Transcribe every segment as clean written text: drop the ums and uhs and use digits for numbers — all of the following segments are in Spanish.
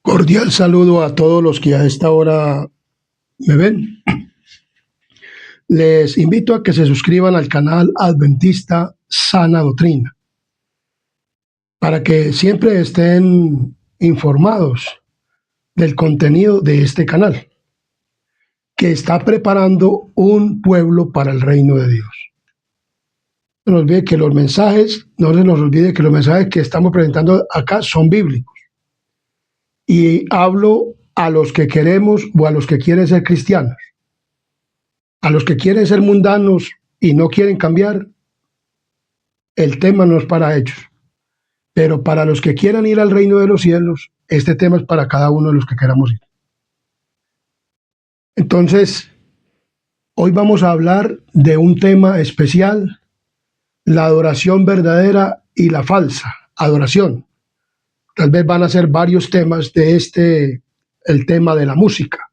Cordial saludo a todos los que a esta hora me ven. Les invito a que se suscriban al canal Adventista Sana Doctrina para que siempre estén informados del contenido de este canal, que está preparando un pueblo para el reino de Dios. No se nos olvide que los mensajes que estamos presentando acá son bíblicos. Y hablo a los que queremos o a los que quieren ser cristianos. A los que quieren ser mundanos y no quieren cambiar, el tema no es para ellos. Pero para los que quieran ir al reino de los cielos, este tema es para cada uno de los que queramos ir. Entonces, hoy vamos a hablar de un tema especial, la adoración verdadera y la falsa adoración. Tal vez van a ser varios temas de el tema de la música,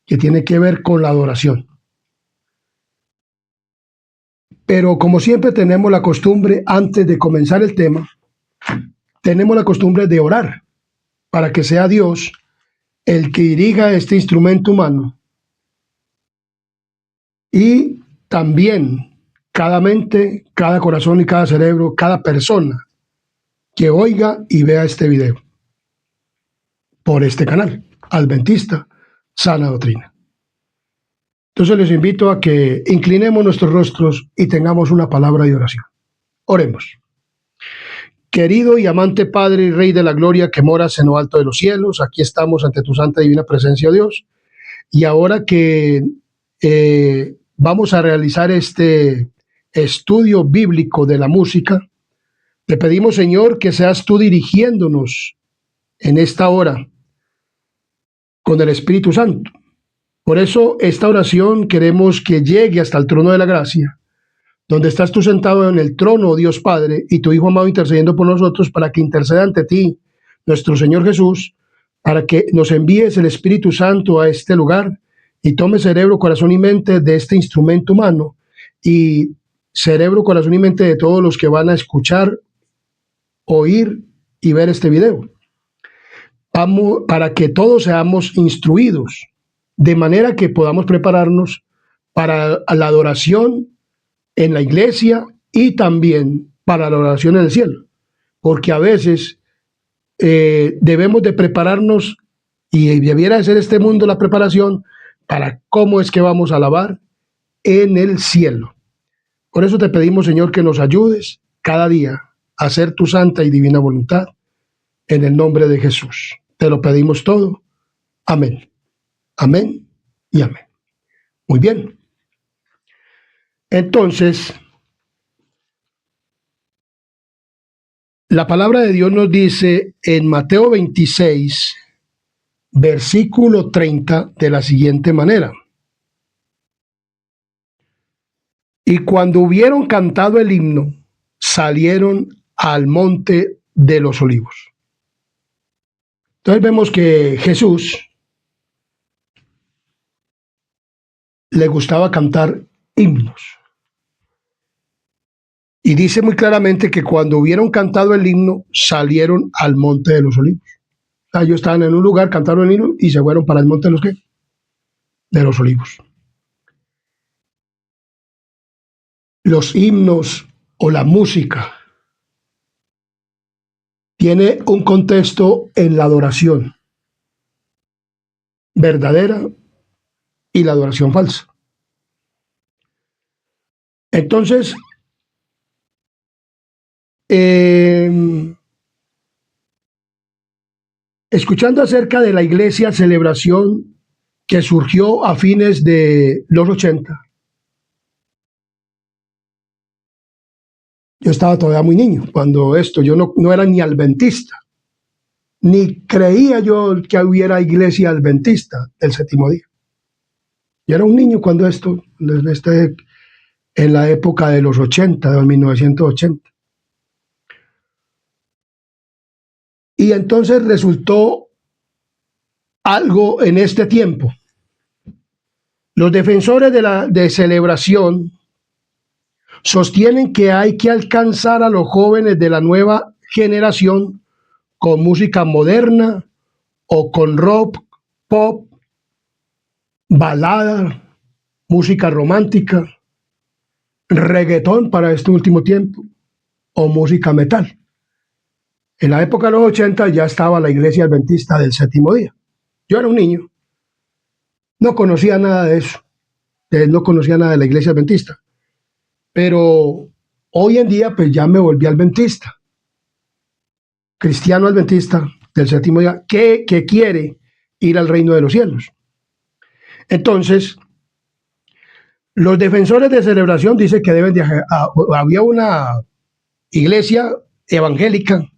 que tiene que ver con la adoración. Pero como siempre tenemos la costumbre, antes de comenzar el tema, tenemos la costumbre de orar para que sea Dios el que dirija este instrumento humano y también cada mente, cada corazón y cada cerebro, cada persona que oiga y vea este video por este canal, Adventista Sana Doctrina. Entonces les invito a que inclinemos nuestros rostros y tengamos una palabra de oración. Oremos. Querido y amante Padre y Rey de la Gloria que moras en lo alto de los cielos, aquí estamos ante tu santa y divina presencia, Dios. Y ahora que vamos a realizar este estudio bíblico de la música, te pedimos, Señor, que seas tú dirigiéndonos en esta hora con el Espíritu Santo. Por eso esta oración queremos que llegue hasta el trono de la gracia, donde estás tú sentado en el trono, oh Dios Padre, y tu Hijo amado intercediendo por nosotros para que interceda ante ti, nuestro Señor Jesús, para que nos envíes el Espíritu Santo a este lugar y tome cerebro, corazón y mente de este instrumento humano y cerebro, corazón y mente de todos los que van a escuchar, oír y ver este video. Vamos, para que todos seamos instruidos, de manera que podamos prepararnos para la adoración en la iglesia y también para la oración en el cielo, porque a veces debemos de prepararnos y debiera de ser este mundo la preparación para cómo es que vamos a alabar en el cielo. Por eso te pedimos, Señor, que nos ayudes cada día a hacer tu santa y divina voluntad en el nombre de Jesús. Te lo pedimos todo. Amén. Amén y amén. Muy bien. Entonces, la palabra de Dios nos dice en Mateo 26, versículo 30, de la siguiente manera. Y cuando hubieron cantado el himno, salieron al monte de los olivos. Entonces vemos que Jesús le gustaba cantar himnos. Y dice muy claramente que cuando hubieron cantado el himno, salieron al monte de los olivos. O sea, ellos estaban en un lugar, cantaron el himno y se fueron para el monte de los ¿qué? De los olivos. Los himnos o la música tiene un contexto en la adoración verdadera y la adoración falsa. Entonces, escuchando acerca de la iglesia celebración que surgió a fines de los 80, yo estaba todavía muy niño cuando yo no era ni adventista, ni creía yo que hubiera iglesia adventista del séptimo día. Yo era un niño cuando en la época de los 80, de 1980. Y entonces resultó algo en este tiempo. Los defensores de celebración sostienen que hay que alcanzar a los jóvenes de la nueva generación con música moderna o con rock, pop, balada, música romántica, reggaetón para este último tiempo o música metal. En la época de los 80 ya estaba la iglesia adventista del séptimo día. Yo era un niño, no conocía nada de eso, no conocía nada de la iglesia adventista, pero hoy en día pues ya me volví adventista, cristiano adventista del séptimo día, que quiere ir al reino de los cielos. Entonces, los defensores de celebración dicen que deben de... había una iglesia evangélica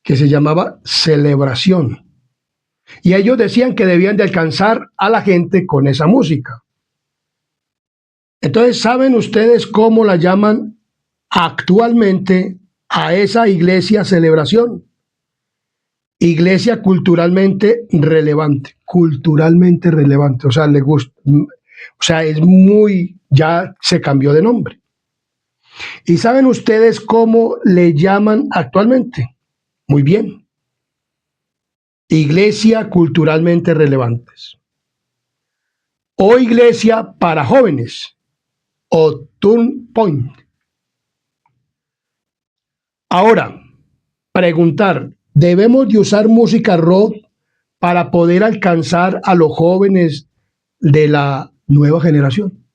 que se llamaba Celebración. Y ellos decían que debían de alcanzar a la gente con esa música. Entonces, ¿saben ustedes cómo la llaman actualmente a esa iglesia Celebración? Iglesia culturalmente relevante. Culturalmente relevante. O sea, le gusta. O sea, es muy... ya se cambió de nombre. ¿Y saben ustedes cómo le llaman actualmente? Muy bien. Iglesia culturalmente relevantes. O iglesia para jóvenes. O Turn Point. Ahora, preguntar, ¿debemos de usar música rock para poder alcanzar a los jóvenes de la nueva generación?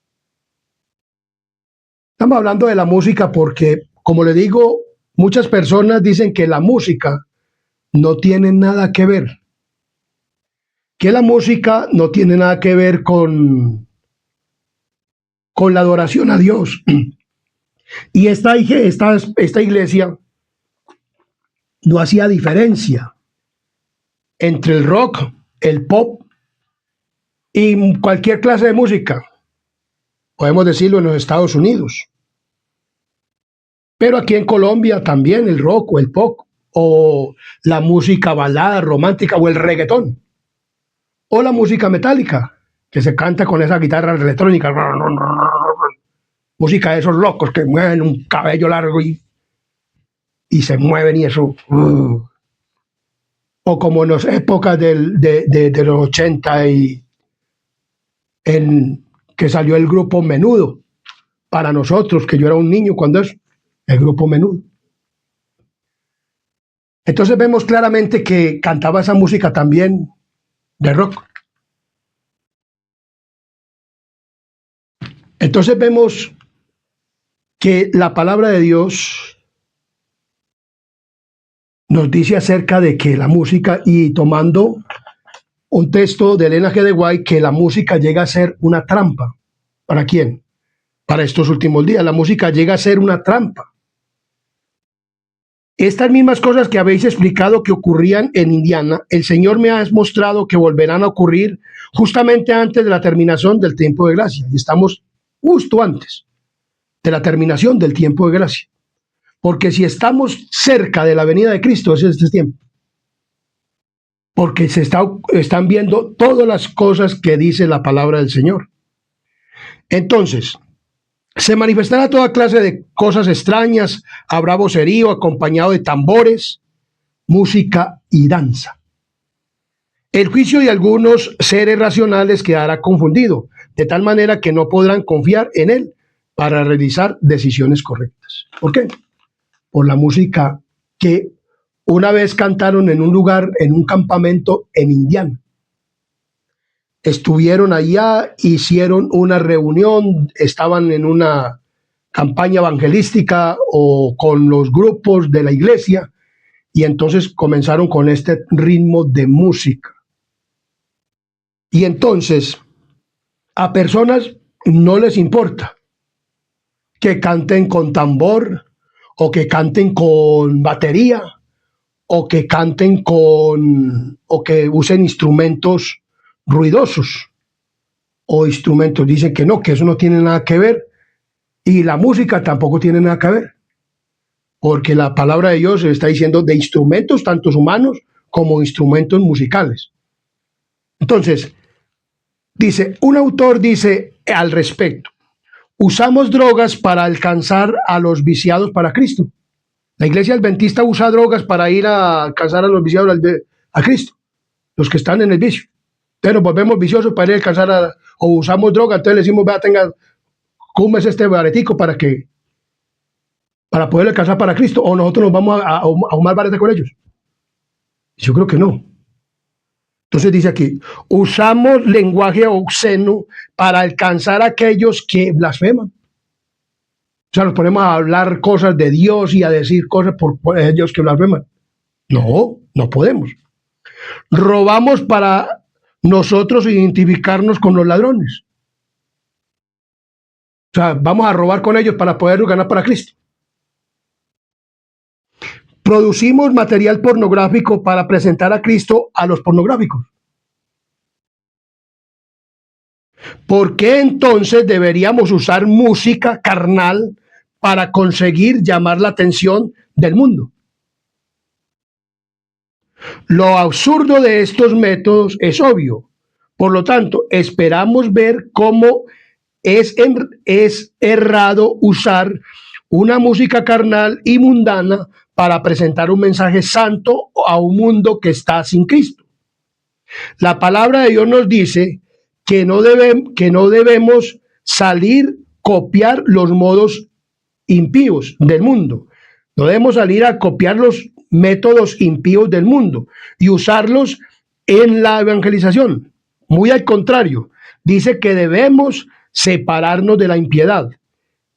Estamos hablando de la música porque, como le digo, muchas personas dicen que la música no tiene nada que ver. Que la música no tiene nada que ver con la adoración a Dios. Y esta iglesia no hacía diferencia entre el rock, el pop y cualquier clase de música. Podemos decirlo en los Estados Unidos. Pero aquí en Colombia también el rock o el pop o la música balada, romántica o el reggaetón o la música metálica que se canta con esa guitarra electrónica, música de esos locos que mueven un cabello largo y se mueven y eso. O como en las épocas de los 80 que salió el grupo Menudo. Para nosotros, que yo era un niño cuando es el grupo Menudo. Entonces vemos claramente que cantaba esa música también de rock. Entonces vemos que la palabra de Dios nos dice acerca de que la música, y tomando un texto de Elena G. de White, que la música llega a ser una trampa. ¿Para quién? Para estos últimos días. La música llega a ser una trampa. Estas mismas cosas que habéis explicado que ocurrían en Indiana, el Señor me ha mostrado que volverán a ocurrir justamente antes de la terminación del tiempo de gracia. Y estamos justo antes de la terminación del tiempo de gracia. Porque si estamos cerca de la venida de Cristo, ese es este tiempo. Porque están viendo todas las cosas que dice la palabra del Señor. Entonces, se manifestará toda clase de cosas extrañas, habrá vocerío acompañado de tambores, música y danza. El juicio de algunos seres racionales quedará confundido, de tal manera que no podrán confiar en él para realizar decisiones correctas. ¿Por qué? Por la música que una vez cantaron en un lugar, en un campamento en Indiana. Estuvieron allá, hicieron una reunión, estaban en una campaña evangelística o con los grupos de la iglesia, y entonces comenzaron con este ritmo de música. Y entonces a personas no les importa que canten con tambor o que canten con batería o que canten o que usen instrumentos ruidosos o instrumentos. Dicen que no, que eso no tiene nada que ver, y la música tampoco tiene nada que ver, porque la palabra de Dios está diciendo de instrumentos tanto humanos como instrumentos musicales. Entonces, un autor dice al respecto: usamos drogas para alcanzar a los viciados para Cristo. La iglesia adventista usa drogas para ir a alcanzar a los viciados a Cristo. los que están en el vicio. Entonces nos volvemos viciosos para ir a alcanzar o usamos droga, entonces le decimos, vea, tenga, cúmese este baretico para poder alcanzar para Cristo, o nosotros nos vamos a fumar barete con ellos. Yo creo que no. Entonces dice aquí, usamos lenguaje obsceno para alcanzar a aquellos que blasfeman. O sea, nos ponemos a hablar cosas de Dios y a decir cosas por ellos que blasfeman. No, no podemos. Robamos para nosotros identificarnos con los ladrones. O sea, vamos a robar con ellos para poder ganar para Cristo. Producimos material pornográfico para presentar a Cristo a los pornográficos. ¿Por qué entonces deberíamos usar música carnal para conseguir llamar la atención del mundo? Lo absurdo de estos métodos es obvio. Por lo tanto, esperamos ver cómo es errado usar una música carnal y mundana para presentar un mensaje santo a un mundo que está sin Cristo. La palabra de Dios nos dice que no debemos copiar los modos impíos del mundo. No debemos salir a copiar los métodos impíos del mundo y usarlos en la evangelización. Muy al contrario, dice que debemos separarnos de la impiedad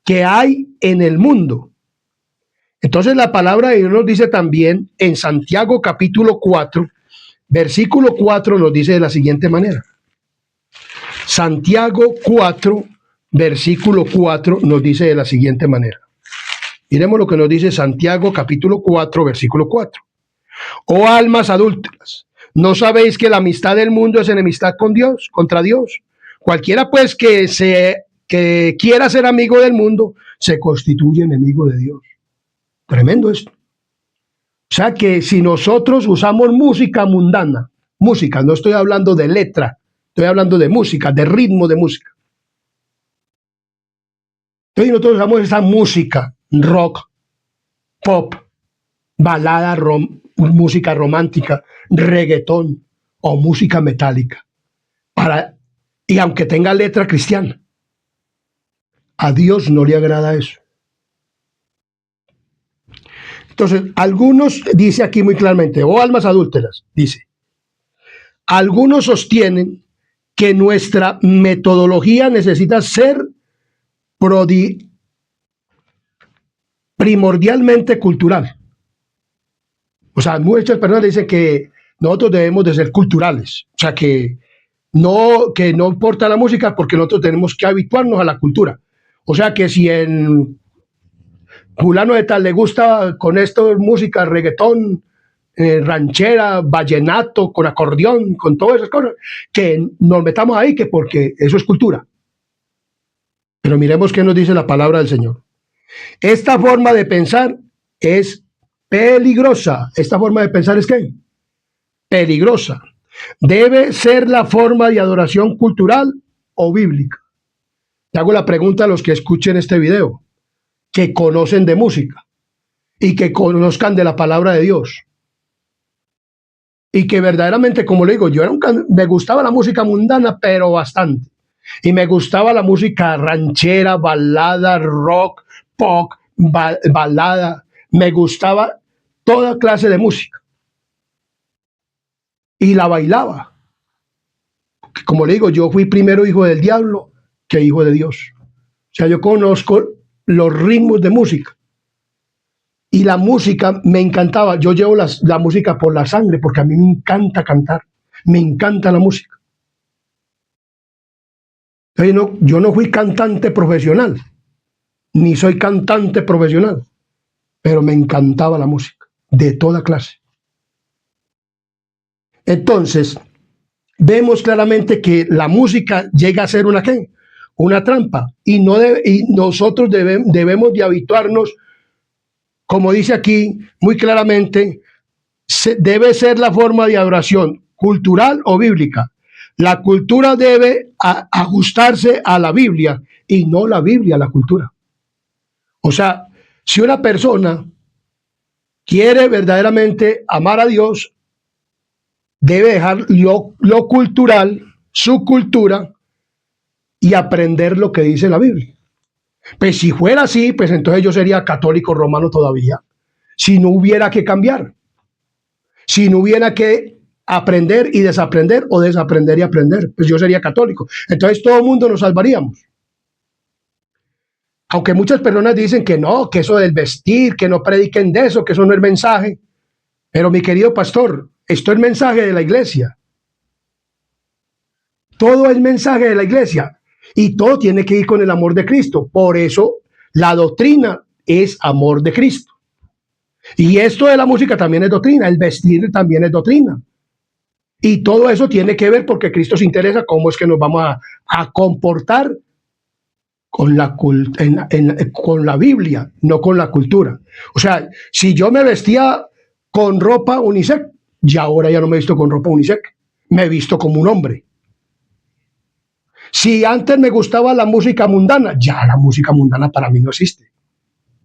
que hay en el mundo. Entonces la palabra de Dios nos dice también en Santiago capítulo 4, versículo 4 nos dice de la siguiente manera. Santiago 4, versículo 4 nos dice de la siguiente manera. Miremos lo que nos dice Santiago capítulo 4, versículo 4. Oh almas adúlteras, ¿no sabéis que la amistad del mundo es enemistad con Dios, contra Dios? Cualquiera pues que quiera ser amigo del mundo, se constituye enemigo de Dios. Tremendo esto. O sea que si nosotros usamos música mundana, música, no estoy hablando de letra, estoy hablando de música, de ritmo de música. Entonces nosotros usamos esa música, rock, pop, balada, música romántica, reggaetón o música metálica. Y aunque tenga letra cristiana, a Dios no le agrada eso. Entonces, algunos, dice aquí muy claramente, oh almas adúlteras, dice, algunos sostienen que nuestra metodología necesita ser primordialmente cultural. O sea, muchas personas dicen que nosotros debemos de ser culturales. O sea, que no importa la música porque nosotros tenemos que habituarnos a la cultura. O sea, que si en fulano de tal le gusta con esto música, reggaetón, ranchera, vallenato, con acordeón, con todas esas cosas, que nos metamos ahí, que porque eso es cultura. Pero miremos qué nos dice la palabra del Señor. Esta forma de pensar es peligrosa. ¿Esta forma de pensar es qué? Peligrosa. ¿Debe ser la forma de adoración cultural o bíblica? Le hago la pregunta a los que escuchen este video, que conocen de música y que conozcan de la palabra de Dios. Y que verdaderamente, como le digo, me gustaba la música mundana, pero bastante. Y me gustaba la música ranchera, balada, rock, pop, balada. Me gustaba toda clase de música. Y la bailaba. Como le digo, yo fui primero hijo del diablo que hijo de Dios. O sea, yo conozco los ritmos de música. Y la música me encantaba. Yo llevo la música por la sangre porque a mí me encanta cantar. Me encanta la música. Yo no fui cantante profesional, ni soy cantante profesional, pero me encantaba la música, de toda clase. Entonces, vemos claramente que la música llega a ser una trampa, y nosotros debemos de habituarnos, como dice aquí muy claramente, debe ser la forma de adoración cultural o bíblica. La cultura debe ajustarse a la Biblia y no la Biblia a la cultura. O sea, si una persona quiere verdaderamente amar a Dios, debe dejar lo cultural, su cultura, y aprender lo que dice la Biblia. Pues si fuera así, pues entonces yo sería católico romano todavía. Si no hubiera que cambiar, si no hubiera que aprender y desaprender o desaprender y aprender, pues yo sería católico. Entonces todo el mundo nos salvaríamos. Aunque muchas personas dicen que no, que eso del vestir, que no prediquen de eso, que eso no es mensaje. Pero mi querido pastor, esto es mensaje de la iglesia. Todo es mensaje de la iglesia. Y todo tiene que ir con el amor de Cristo. Por eso la doctrina es amor de Cristo. Y esto de la música también es doctrina. El vestir también es doctrina. Y todo eso tiene que ver porque Cristo se interesa cómo es que nos vamos a comportar con la Biblia, no con la cultura. O sea, si yo me vestía con ropa unisex, ya ahora ya no me he visto con ropa unisex. Me he visto como un hombre. Si antes me gustaba la música mundana, ya la música mundana para mí no existe.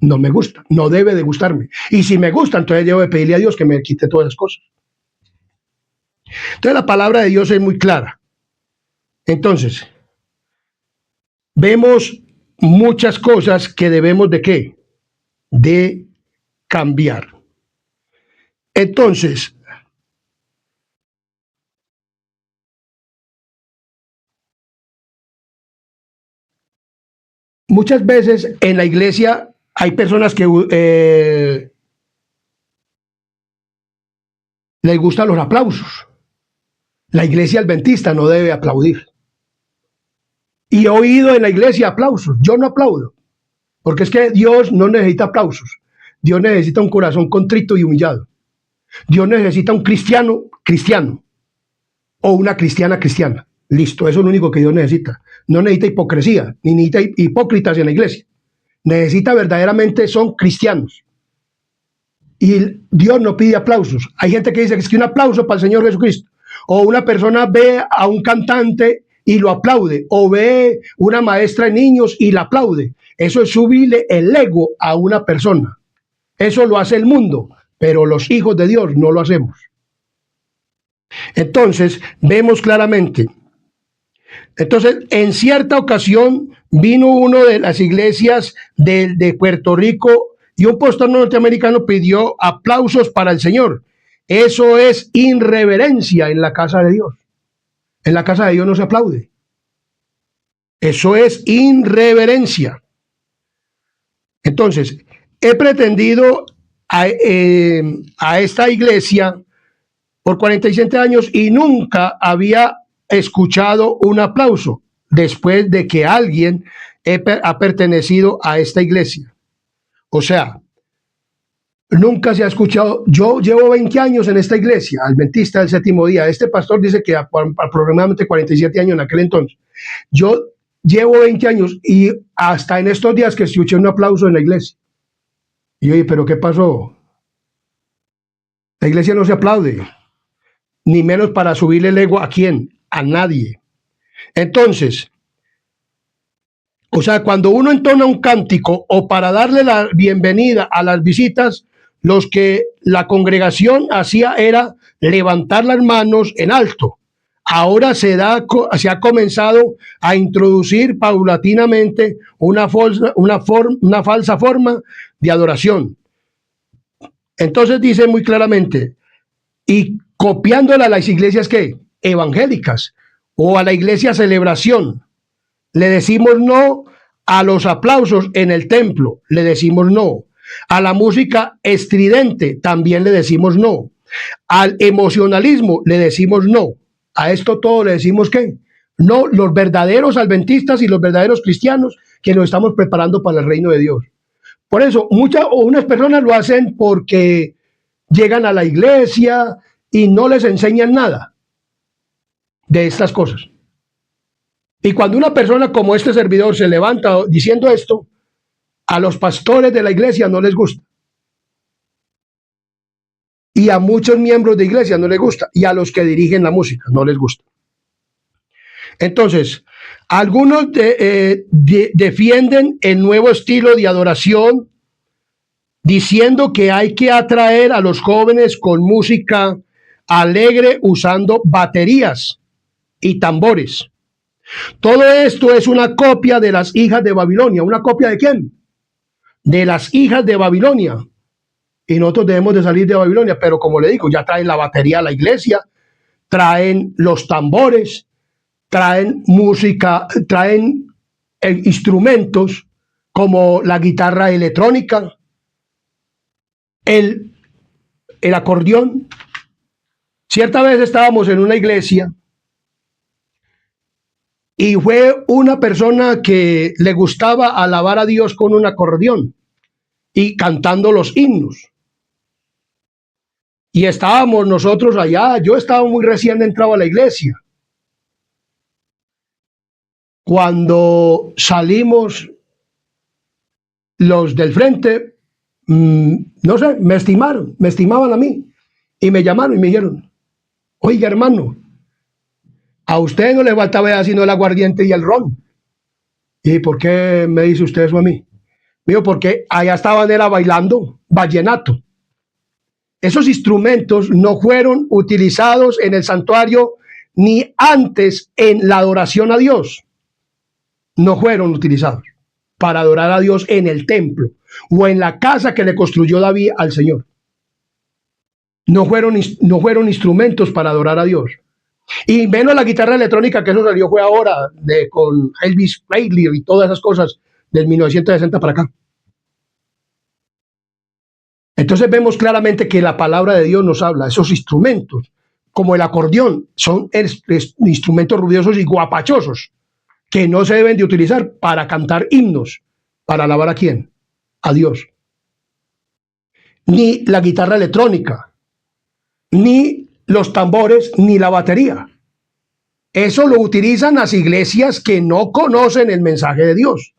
No me gusta, no debe de gustarme. Y si me gusta, entonces debo de pedirle a Dios que me quite todas esas cosas. Entonces la palabra de Dios es muy clara. Entonces, vemos muchas cosas que debemos de ¿qué? De cambiar. Entonces, muchas veces en la iglesia hay personas que les gustan los aplausos. La iglesia adventista no debe aplaudir. Y he oído en la iglesia aplausos. Yo no aplaudo. Porque es que Dios no necesita aplausos. Dios necesita un corazón contrito y humillado. Dios necesita un cristiano cristiano. O una cristiana cristiana. Listo, eso es lo único que Dios necesita. No necesita hipocresía, ni necesita hipócritas en la iglesia. Necesita verdaderamente, son cristianos. Y Dios no pide aplausos. Hay gente que dice que es que un aplauso para el Señor Jesucristo. O una persona ve a un cantante y lo aplaude. O ve una maestra de niños y la aplaude. Eso es subirle el ego a una persona. Eso lo hace el mundo, pero los hijos de Dios no lo hacemos. Entonces, vemos claramente. Entonces, en cierta ocasión vino uno de las iglesias de Puerto Rico y un pastor norteamericano pidió aplausos para el Señor. Eso es irreverencia en la casa de Dios. En la casa de Dios no se aplaude. Eso es irreverencia. Entonces, he pretendido a esta iglesia por 47 años y nunca había escuchado un aplauso después de que alguien ha pertenecido a esta iglesia. O sea, nunca se ha escuchado. Yo llevo 20 años en esta iglesia, adventista del séptimo día. Este pastor dice que aproximadamente 47 años en aquel entonces. Yo llevo 20 años y hasta en estos días que escuché un aplauso en la iglesia. Y yo dije, ¿pero qué pasó? La iglesia no se aplaude, ni menos para subirle el ego a quién, a nadie. Entonces, o sea, cuando uno entona un cántico o para darle la bienvenida a las visitas, los que la congregación hacía era levantar las manos en alto. Ahora se ha comenzado a introducir paulatinamente una falsa forma de adoración. Entonces dice muy claramente, y copiándola a las iglesias ¿qué? Evangélicas o a la iglesia celebración, le decimos no a los aplausos en el templo, le decimos no. A la música estridente también le decimos no. Al emocionalismo le decimos no. A esto todo le decimos ¿qué? No, los verdaderos adventistas y los verdaderos cristianos que nos estamos preparando para el reino de Dios. Por eso, unas personas lo hacen porque llegan a la iglesia y no les enseñan nada de estas cosas. Y cuando una persona como este servidor se levanta diciendo esto, a los pastores de la iglesia no les gusta. Y a muchos miembros de iglesia no les gusta. Y a los que dirigen la música no les gusta. Entonces, algunos defienden el nuevo estilo de adoración diciendo que hay que atraer a los jóvenes con música alegre usando baterías y tambores. Todo esto es una copia de las hijas de Babilonia. ¿Una copia de quién? De las hijas de Babilonia. Y nosotros debemos de salir de Babilonia, pero como le digo, ya traen la batería a la iglesia, traen los tambores, traen música, traen instrumentos como la guitarra electrónica, el acordeón. Cierta vez estábamos en una iglesia y fue una persona que le gustaba alabar a Dios con un acordeón y cantando los himnos. Y estábamos nosotros allá, yo estaba muy recién entrado a la iglesia. Cuando salimos los del frente, no sé, me estimaban a mí y me llamaron y me dijeron, oiga hermano, a usted no le faltaba sino el aguardiente y el ron. ¿Y por qué me dice usted eso a mí? Digo, porque allá estaban era bailando vallenato. Esos instrumentos no fueron utilizados en el santuario ni antes en la adoración a Dios. No fueron utilizados para adorar a Dios en el templo o en la casa que le construyó David al Señor. No fueron instrumentos para adorar a Dios. Y menos la guitarra electrónica, que eso salió fue ahora con Elvis Presley y todas esas cosas del 1960 para acá. Entonces vemos claramente que la palabra de Dios nos habla, esos instrumentos, como el acordeón, son instrumentos ruidosos y guapachosos, que no se deben de utilizar para cantar himnos, para alabar a quién, a Dios. Ni la guitarra electrónica, ni los tambores, ni la batería. Eso lo utilizan las iglesias que no conocen el mensaje de Dios.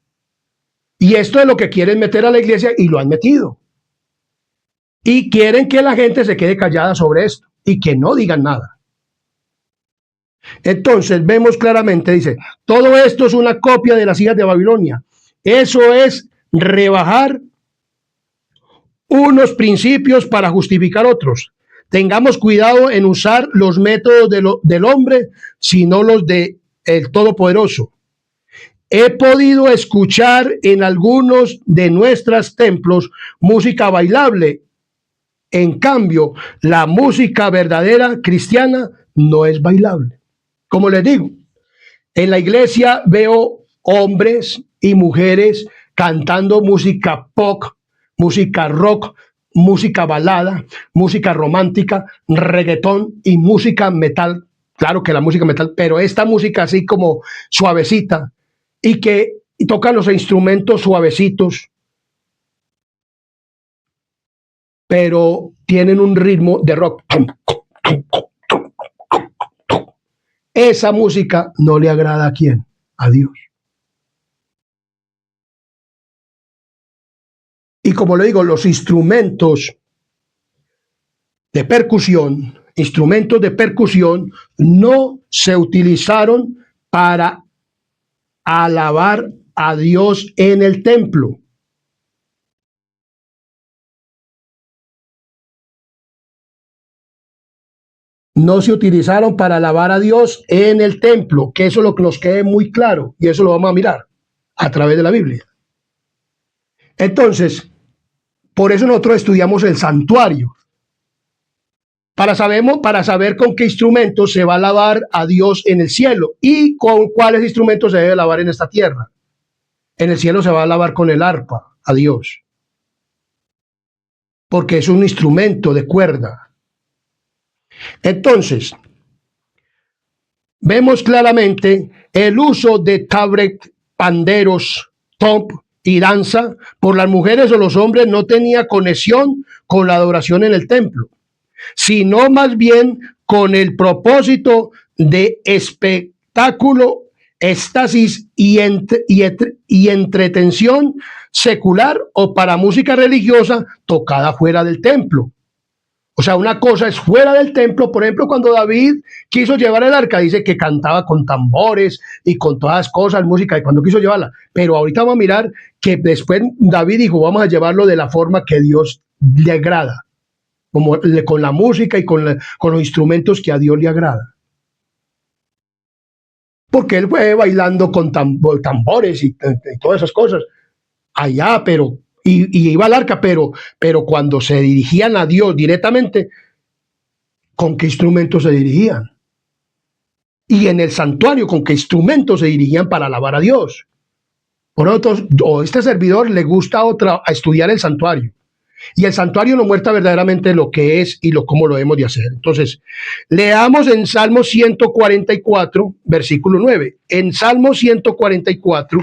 Y esto es lo que quieren meter a la iglesia y lo han metido. Y quieren que la gente se quede callada sobre esto y que no digan nada. Entonces vemos claramente, dice, todo esto es una copia de las hijas de Babilonia. Eso es rebajar unos principios para justificar otros. Tengamos cuidado en usar los métodos del hombre, sino los del Todopoderoso. He podido escuchar en algunos de nuestros templos música bailable. En cambio, la música verdadera cristiana no es bailable. Como les digo, en la iglesia veo hombres y mujeres cantando música pop, música rock, música balada, música romántica, reggaetón y música metal. Claro que la música metal, pero esta música así como suavecita y que tocan los instrumentos suavecitos, pero tienen un ritmo de rock. Esa música no le agrada a quién, a Dios. Y como le digo, los instrumentos de percusión no se utilizaron para alabar a Dios en el templo. No se utilizaron para alabar a Dios en el templo, que eso es lo que nos quede muy claro, y eso lo vamos a mirar a través de la Biblia. Entonces, por eso nosotros estudiamos el santuario, para saber con qué instrumentos se va a alabar a Dios en el cielo y con cuáles instrumentos se debe alabar en esta tierra. En el cielo se va a alabar con el arpa a Dios, porque es un instrumento de cuerda. Entonces, vemos claramente el uso de tabret, panderos, top y danza por las mujeres o los hombres no tenía conexión con la adoración en el templo, sino más bien con el propósito de espectáculo, éxtasis y entretención secular o para música religiosa tocada fuera del templo. O sea, una cosa es fuera del templo. Por ejemplo, cuando David quiso llevar el arca, dice que cantaba con tambores y con todas las cosas, música, y cuando quiso llevarla. Pero ahorita vamos a mirar que después David dijo, vamos a llevarlo de la forma que Dios le agrada. con la música y con los instrumentos que a Dios le agrada. Porque él fue bailando con tambores y todas esas cosas allá, y iba al arca, pero cuando se dirigían a Dios directamente, ¿con qué instrumentos se dirigían? Y en el santuario, ¿con qué instrumentos se dirigían para alabar a Dios? Por otro, a este servidor le gusta a estudiar el santuario. Y el santuario nos muestra verdaderamente lo que es y cómo lo debemos de hacer. Entonces, leamos en Salmo 144, versículo 9. En Salmo 144,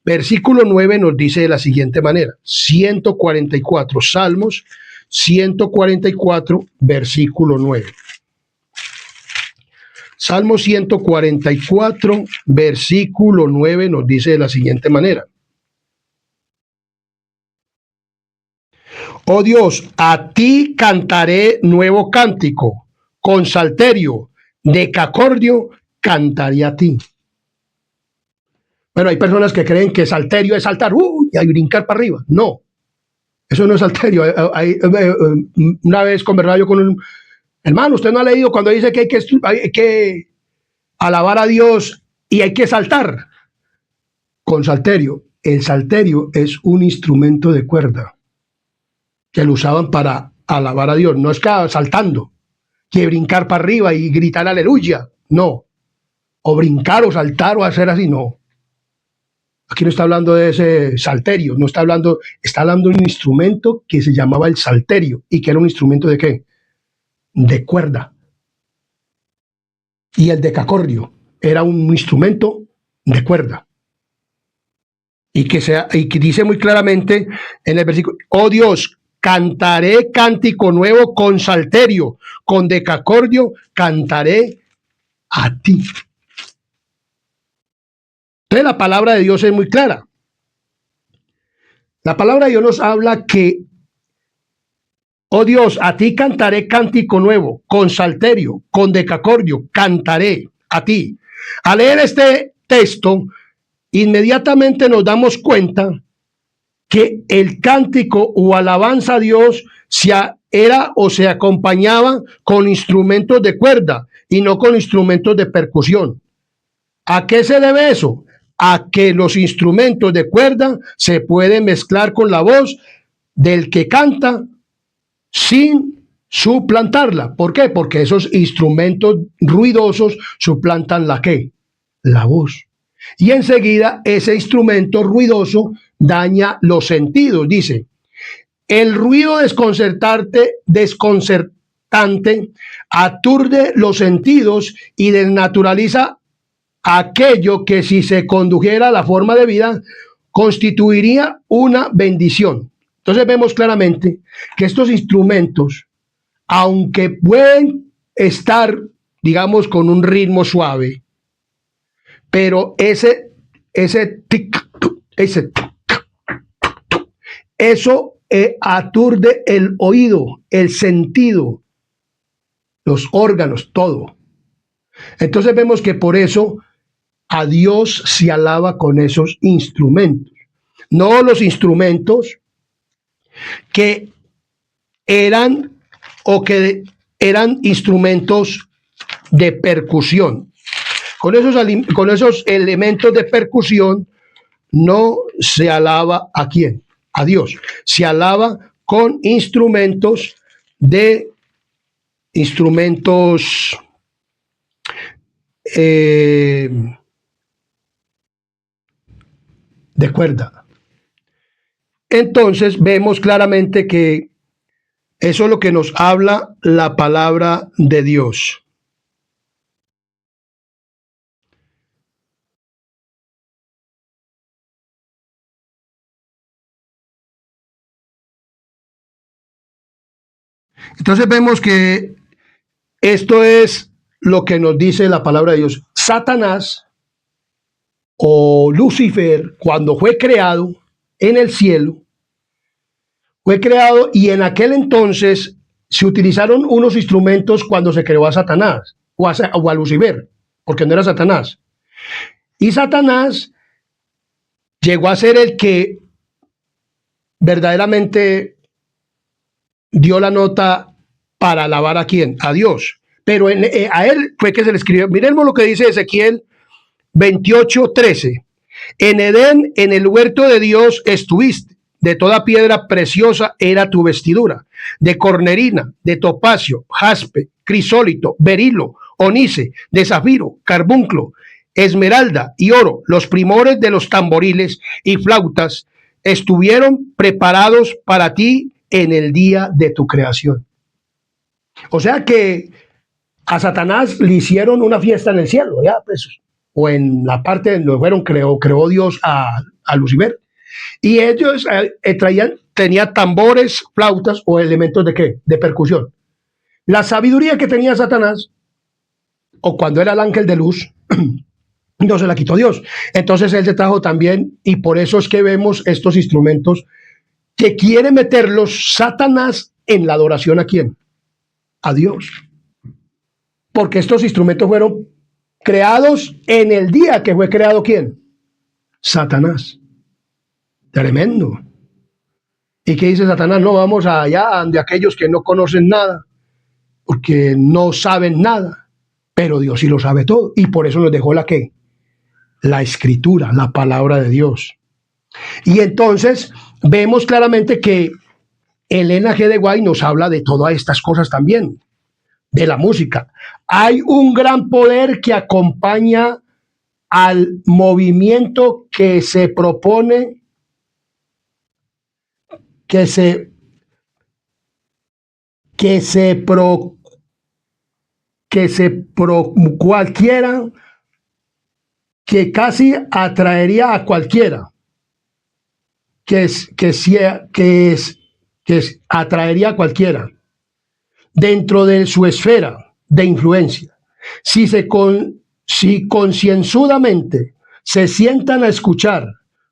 versículo 9 nos dice de la siguiente manera. 144, Salmos 144, versículo 9. Salmo 144, versículo 9 nos dice de la siguiente manera. Oh Dios, a ti cantaré nuevo cántico, con salterio, decacordio, cantaré a ti. Bueno, hay personas que creen que salterio es saltar y brincar para arriba. No, eso no es salterio. Una vez conversaba yo con un hermano, usted no ha leído cuando dice que hay que alabar a Dios y hay que saltar con salterio. El salterio es un instrumento de cuerda que lo usaban para alabar a Dios. No es que saltando, que brincar para arriba y gritar aleluya. No. O brincar o saltar o hacer así, no. Aquí no está hablando de ese salterio, no está hablando de un instrumento que se llamaba el salterio y que era un instrumento de ¿qué? De cuerda. Y el decacordio era un instrumento de cuerda. Y que dice muy claramente en el versículo, oh Dios, cantaré cántico nuevo con salterio, con decacordio, cantaré a ti. Entonces la palabra de Dios es muy clara. La palabra de Dios nos habla que, oh Dios, a ti cantaré cántico nuevo, con salterio, con decacordio, cantaré a ti. Al leer este texto, inmediatamente nos damos cuenta que el cántico o alabanza a Dios era o se acompañaba con instrumentos de cuerda y no con instrumentos de percusión. ¿A qué se debe eso? A que los instrumentos de cuerda se pueden mezclar con la voz del que canta sin suplantarla. ¿Por qué? Porque esos instrumentos ruidosos suplantan la ¿qué? La voz. Y enseguida ese instrumento ruidoso daña los sentidos. Dice, el ruido desconcertante aturde los sentidos y desnaturaliza aquello que si se condujera a la forma de vida constituiría una bendición. Entonces vemos claramente que estos instrumentos, aunque pueden estar, digamos, con un ritmo suave, pero eso aturde el oído, el sentido, los órganos, todo. Entonces vemos que por eso a Dios se alaba con esos instrumentos, no los instrumentos que eran instrumentos de percusión. Con esos elementos de percusión no se alaba a quién, a Dios. Se alaba con instrumentos de cuerda. Entonces vemos claramente que eso es lo que nos habla la palabra de Dios. Entonces vemos que esto es lo que nos dice la palabra de Dios. Satanás o Lucifer, cuando fue creado en el cielo, fue creado y en aquel entonces se utilizaron unos instrumentos cuando se creó a Satanás o a Lucifer, porque no era Satanás. Y Satanás llegó a ser el que verdaderamente dio la nota para alabar a quién, a Dios. Pero a él fue que se le escribió. Miremos lo que dice Ezequiel 28:13. En Edén, en el huerto de Dios estuviste. De toda piedra preciosa era tu vestidura, de cornerina, de topacio, jaspe, crisólito, berilo, onice, de zafiro, carbunclo, esmeralda y oro. Los primores de los tamboriles y flautas estuvieron preparados para ti en el día de tu creación. O sea que a Satanás le hicieron una fiesta en el cielo, ya pues, o en la parte donde fueron, creó Dios a Lucifer. Y ellos tenían tambores, flautas o elementos de qué, de percusión. La sabiduría que tenía Satanás, o cuando era el ángel de luz, no se la quitó Dios. Entonces él se trajo también, y por eso es que vemos estos instrumentos que quiere meterlos Satanás en la adoración a quién, a Dios. Porque estos instrumentos fueron creados en el día que fue creado quién, Satanás. Tremendo. ¿Y qué dice Satanás? No, vamos allá de aquellos que no conocen nada, porque no saben nada, pero Dios sí lo sabe todo. Y por eso nos dejó la ¿qué? La escritura, la palabra de Dios. Y entonces vemos claramente que Elena G. de White nos habla de todas estas cosas también, de la música. Hay un gran poder que acompaña al movimiento que se propone, cualquiera, que casi atraería a cualquiera, atraería a cualquiera dentro de su esfera de influencia. Si concienzudamente se sientan a escuchar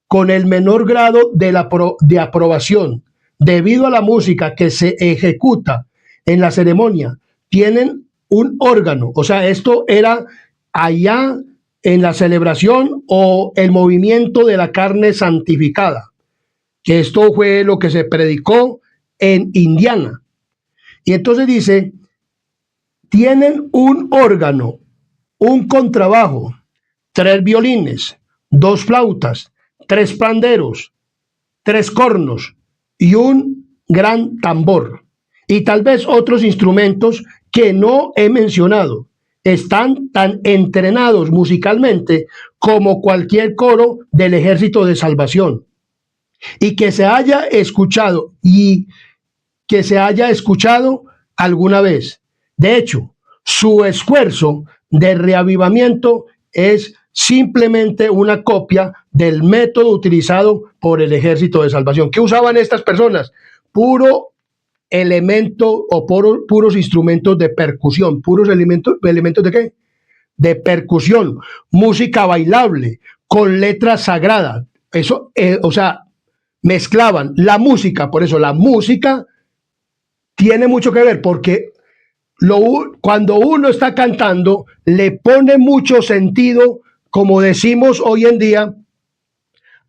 con el menor grado de aprobación debido a la música que se ejecuta en la ceremonia, tienen un órgano, o sea, esto era allá en la celebración o el movimiento de la carne santificada, que esto fue lo que se predicó en Indiana. Y entonces dice, tienen un órgano, un contrabajo, 3 violines, 2 flautas, 3 panderos, 3 cornos y un gran tambor. Y tal vez otros instrumentos que no he mencionado. Están tan entrenados musicalmente como cualquier coro del Ejército de Salvación. Y que se haya escuchado alguna vez. De hecho, su esfuerzo de reavivamiento es simplemente una copia del método utilizado por el Ejército de Salvación. ¿Qué usaban estas personas? Puro elemento o puros instrumentos de percusión. ¿Puros elementos de qué? De percusión. Música bailable con letras sagradas. Eso, o sea, mezclaban la música. Por eso la música tiene mucho que ver, porque cuando uno está cantando, le pone mucho sentido, como decimos hoy en día,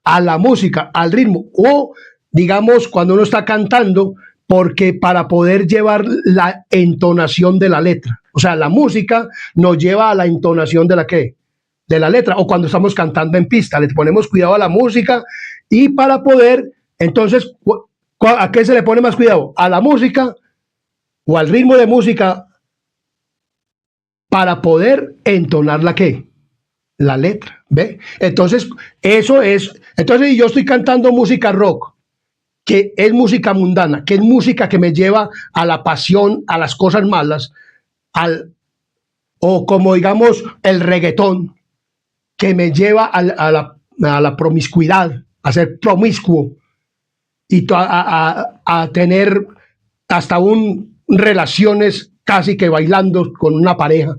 a la música, al ritmo, o digamos cuando uno está cantando, porque para poder llevar la entonación de la letra, o sea, la música nos lleva a la entonación de la ¿qué? De la letra, o cuando estamos cantando en pista, le ponemos cuidado a la música, y para poder, entonces, ¿a qué se le pone más cuidado? ¿A la música o al ritmo de música para poder entonar la qué? La letra, ¿ve? Entonces, entonces yo estoy cantando música rock, que es música mundana, que es música que me lleva a la pasión, a las cosas malas, o como digamos el reggaetón, que me lleva a la promiscuidad, a ser promiscuo y a tener hasta relaciones casi que bailando con una pareja.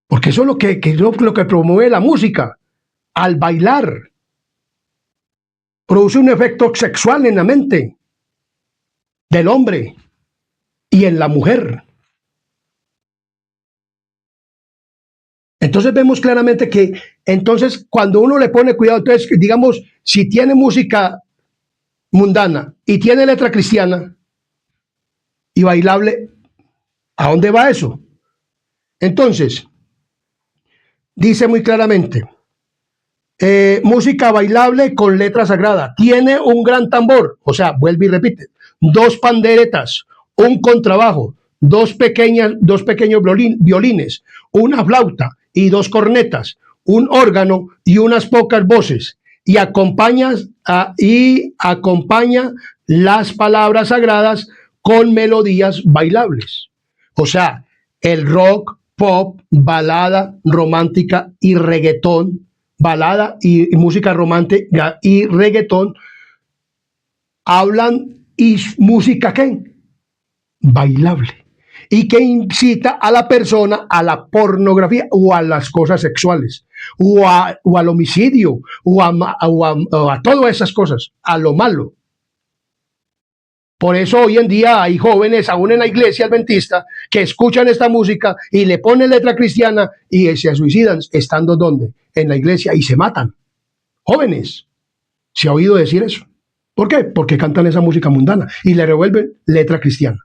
Porque eso es lo que promueve la música. Al bailar, produce un efecto sexual en la mente del hombre y en la mujer. Entonces vemos claramente que, entonces, cuando uno le pone cuidado, entonces, digamos, si tiene música mundana y tiene letra cristiana y bailable, ¿a dónde va eso? Entonces, dice muy claramente, música bailable con letra sagrada, tiene un gran tambor, o sea, vuelve y repite, dos panderetas, un contrabajo, dos pequeños violines, una flauta y dos cornetas, un órgano y unas pocas voces, y acompaña las palabras sagradas con melodías bailables. O sea, el rock, pop, balada romántica y reggaetón, balada y música romántica y reggaetón, hablan y música ¿qué? Bailable. Y que incita a la persona a la pornografía o a las cosas sexuales, o al homicidio, o a todas esas cosas, a lo malo. Por eso hoy en día hay jóvenes, aún en la iglesia adventista, que escuchan esta música y le ponen letra cristiana y se suicidan, estando ¿dónde? En la iglesia, y se matan. Jóvenes, ¿se ha oído decir eso? ¿Por qué? Porque cantan esa música mundana y le revuelven letra cristiana.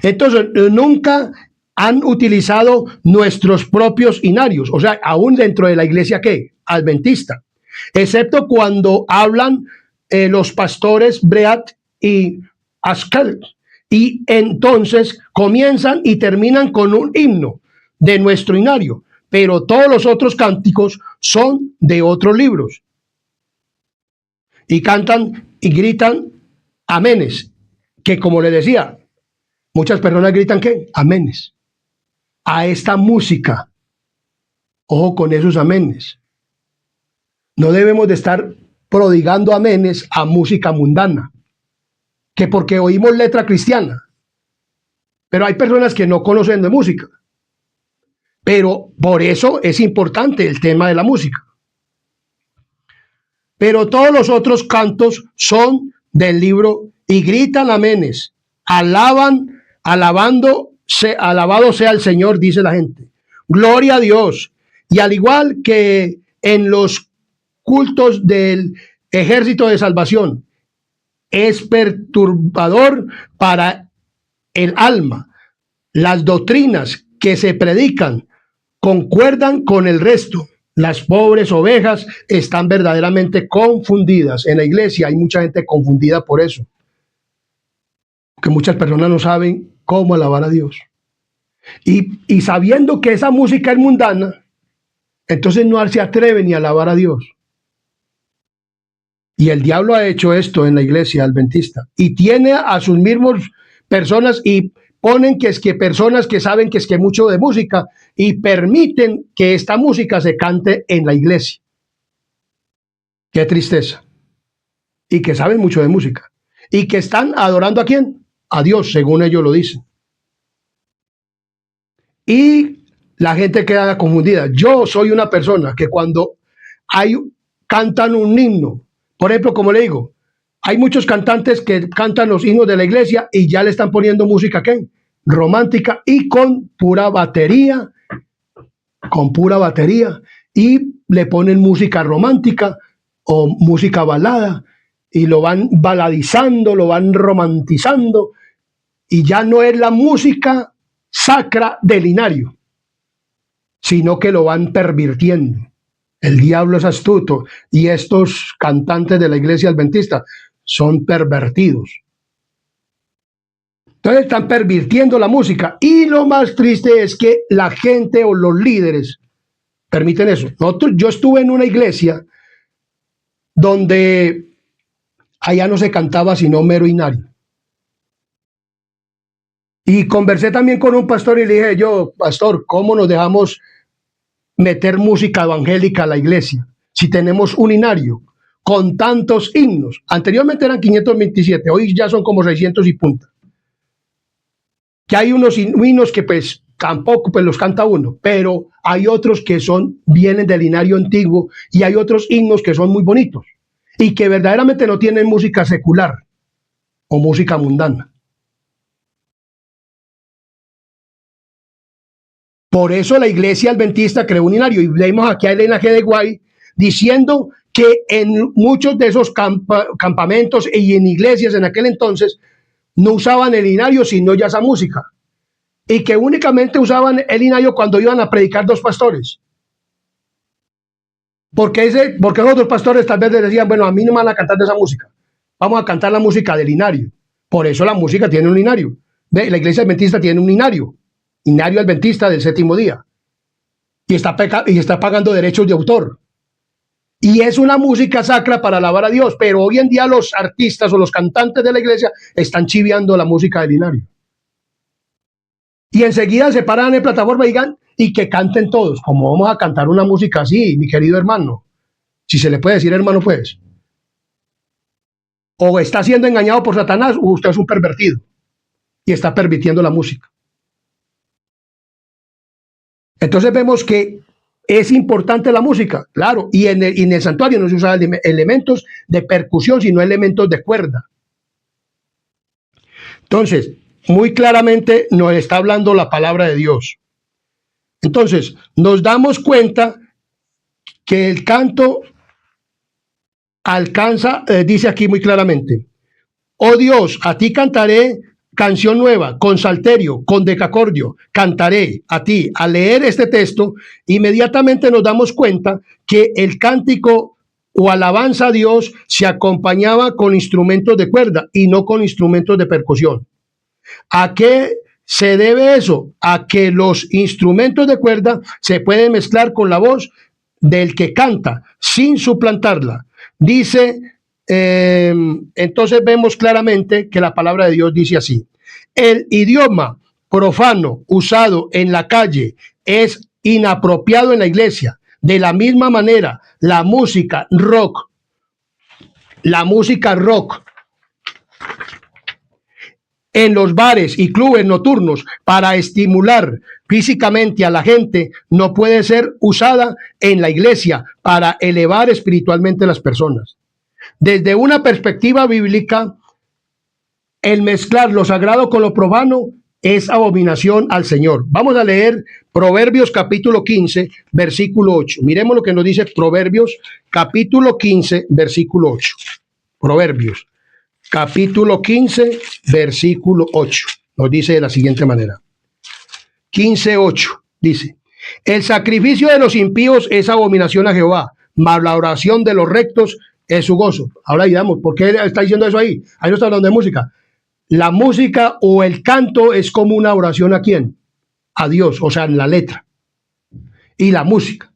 Entonces, nunca han utilizado nuestros propios inarios, o sea, aún dentro de la iglesia, ¿qué? Adventista, excepto cuando hablan los pastores Breat y Askel, y entonces comienzan y terminan con un himno de nuestro inario, pero todos los otros cánticos son de otros libros, y cantan y gritan amenes, que como le decía, muchas personas gritan ¿qué? Amenes. A esta música. Ojo con esos amenes. No debemos de estar prodigando amenes a música mundana, que porque oímos letra cristiana. Pero hay personas que no conocen de música. Pero por eso es importante el tema de la música. Pero todos los otros cantos son del libro y gritan amenes, alabado sea el Señor, dice la gente. Gloria a Dios. Y al igual que en los cultos del ejército de salvación, es perturbador para el alma. Las doctrinas que se predican concuerdan con el resto. Las pobres ovejas están verdaderamente confundidas. En la iglesia hay mucha gente confundida por eso, que muchas personas no saben cómo alabar a Dios. Y sabiendo que esa música es mundana, entonces no se atreven ni a alabar a Dios. Y el diablo ha hecho esto en la iglesia adventista. Y tiene a sus mismos personas y ponen que es que personas que saben que es que mucho de música y permiten que esta música se cante en la iglesia. Qué tristeza. Y que saben mucho de música. Y que están adorando ¿a quién? A Dios, según ellos lo dicen. Y la gente queda confundida. Yo soy una persona que cuando cantan un himno, por ejemplo, como le digo, hay muchos cantantes que cantan los himnos de la iglesia y ya le están poniendo música ¿qué? Romántica y con pura batería, y le ponen música romántica o música balada y lo van baladizando, lo van romantizando y ya no es la música sacra del inario, sino que lo van pervirtiendo. El diablo es astuto y estos cantantes de la iglesia adventista son pervertidos. Entonces están pervirtiendo la música y lo más triste es que la gente o los líderes permiten eso. Yo estuve en una iglesia donde allá no se cantaba sino mero inario. Y conversé también con un pastor y le dije yo, pastor, ¿cómo nos dejamos meter música evangélica a la iglesia si tenemos un inario con tantos himnos? Anteriormente eran 527, hoy ya son como 600 y punta. Que hay unos himnos que pues tampoco pues los canta uno, pero hay otros que vienen del inario antiguo y hay otros himnos que son muy bonitos y que verdaderamente no tienen música secular o música mundana. Por eso la iglesia adventista creó un inario y leímos aquí a Elena G. de Guay diciendo que en muchos de esos campamentos y en iglesias en aquel entonces no usaban el linario, sino ya esa música. Y que únicamente usaban el linario cuando iban a predicar dos pastores. Porque los dos pastores tal vez les decían, bueno, a mí no me van a cantar de esa música. Vamos a cantar la música del linario. Por eso la música tiene un linario. ¿Ve? La iglesia adventista tiene un linario adventista del séptimo día. Y está pagando derechos de autor. Y es una música sacra para alabar a Dios. Pero hoy en día los artistas o los cantantes de la iglesia están chiviando la música del linario. Y enseguida se paran en plataforma y digan, y que canten todos. ¿Cómo vamos a cantar una música así, mi querido hermano? Si se le puede decir hermano, pues. O está siendo engañado por Satanás, o usted es un pervertido. Y está permitiendo la música. Entonces vemos que es importante la música, claro. Y en el santuario no se usan elementos de percusión, sino elementos de cuerda. Entonces, muy claramente nos está hablando la palabra de Dios. Entonces, nos damos cuenta que el canto alcanza, dice aquí muy claramente, oh Dios, a ti cantaré canción nueva, con salterio, con decacordio, cantaré a ti. Al leer este texto, inmediatamente nos damos cuenta que el cántico o alabanza a Dios se acompañaba con instrumentos de cuerda y no con instrumentos de percusión. ¿A qué se debe eso? A que los instrumentos de cuerda se pueden mezclar con la voz del que canta sin suplantarla. Dice, entonces vemos claramente que la palabra de Dios dice así: el idioma profano usado en la calle es inapropiado en la iglesia. De la misma manera, la música rock en los bares y clubes nocturnos para estimular físicamente a la gente no puede ser usada en la iglesia para elevar espiritualmente a las personas. Desde una perspectiva bíblica, el mezclar lo sagrado con lo profano es abominación al Señor. Vamos a leer Proverbios capítulo 15, versículo 8. Miremos lo que nos dice Proverbios capítulo 15, versículo 8. Proverbios capítulo 15, versículo 8. Nos dice de la siguiente manera. 15:8 dice: el sacrificio de los impíos es abominación a Jehová, mas la oración de los rectos es su gozo. Ahora digamos, ¿por qué está diciendo eso ahí? Ahí no está hablando de música. La música o el canto es como una oración ¿a quién? A Dios, o sea, en la letra. Y la música.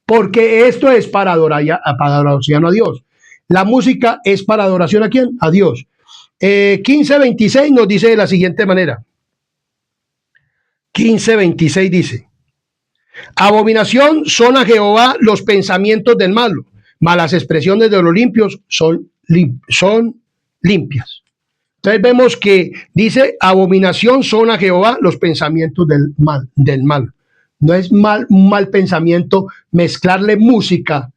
Porque esto es para adoración a Dios. La música es para adoración ¿a quién? A Dios. 15:26 nos dice de la siguiente manera. 15:26 dice: abominación son a Jehová los pensamientos del malo, mas las expresiones de los limpios son limpias. Entonces vemos que dice: abominación son a Jehová los pensamientos del mal. No es un mal pensamiento mezclarle música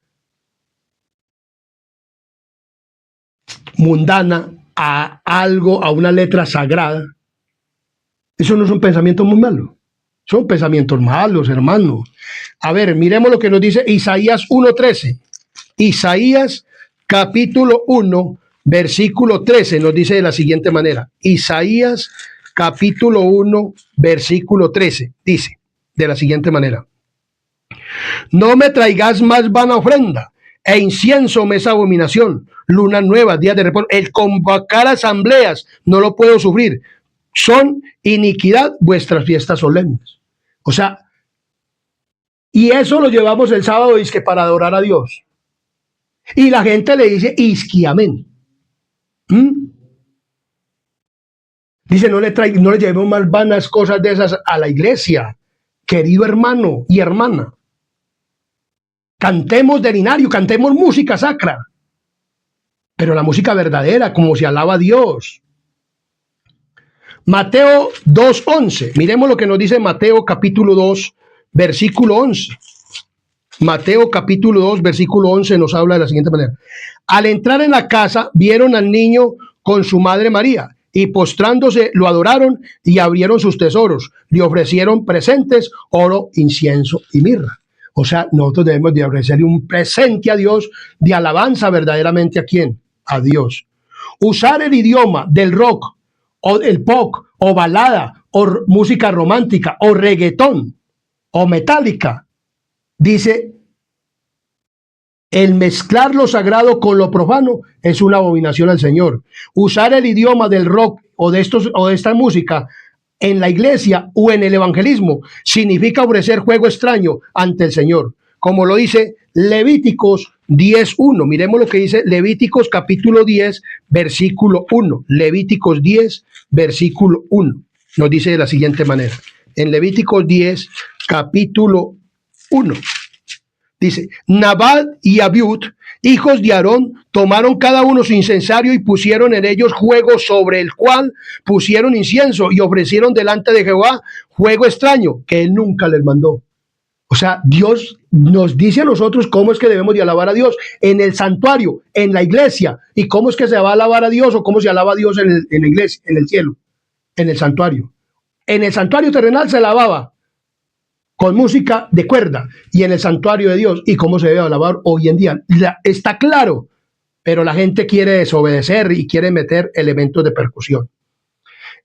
mundana a algo, a una letra sagrada. Eso no es un pensamiento muy malo. Son pensamientos malos, hermano. A ver, miremos lo que nos dice Isaías 1:13. Isaías capítulo 1, versículo 13 nos dice de la siguiente manera. Isaías capítulo 1, versículo 13 dice de la siguiente manera: no me traigas más vana ofrenda, e incienso me es abominación. Lunas nuevas, días de reposo, el convocar asambleas no lo puedo sufrir. Son iniquidad vuestras fiestas solemnes. O sea, y eso lo llevamos el sábado dizque para adorar a Dios. Y la gente le dice isqui amén. Dice, no le llevemos más vanas cosas de esas a la iglesia, querido hermano y hermana. Cantemos de linario, cantemos música sacra, pero la música verdadera, como se alaba a Dios. Mateo 2:11. Miremos lo que nos dice Mateo capítulo 2, versículo 11. Mateo capítulo 2, versículo 11 nos habla de la siguiente manera: al entrar en la casa, vieron al niño con su madre María, y postrándose lo adoraron y abrieron sus tesoros. Le ofrecieron presentes, oro, incienso y mirra. O sea, nosotros debemos de ofrecerle un presente a Dios de alabanza verdaderamente ¿a quién? A Dios. Usar el idioma del rock o del pop o balada o música romántica o reggaetón o metálica, dice, el mezclar lo sagrado con lo profano es una abominación al Señor. Usar el idioma del rock o de esta música en la iglesia o en el evangelismo significa ofrecer juego extraño ante el Señor, como lo dice Levíticos 10:1. Miremos lo que dice Levíticos capítulo 10, versículo 1. Levíticos 10, versículo 1. Nos dice de la siguiente manera. En Levíticos 10, capítulo 1. Dice, Nadab y Abiud, hijos de Aarón, tomaron cada uno su incensario y pusieron en ellos fuego sobre el cual pusieron incienso y ofrecieron delante de Jehová fuego extraño que él nunca les mandó. O sea, Dios nos dice a nosotros cómo es que debemos de alabar a Dios en el santuario, en la iglesia, y cómo es que se va a alabar a Dios o cómo se alaba a Dios en la iglesia, en el cielo, en el santuario. En el santuario terrenal se alababa con música de cuerda y en el santuario de Dios. ¿Y cómo se debe alabar hoy en día? Está claro, pero la gente quiere desobedecer y quiere meter elementos de percusión.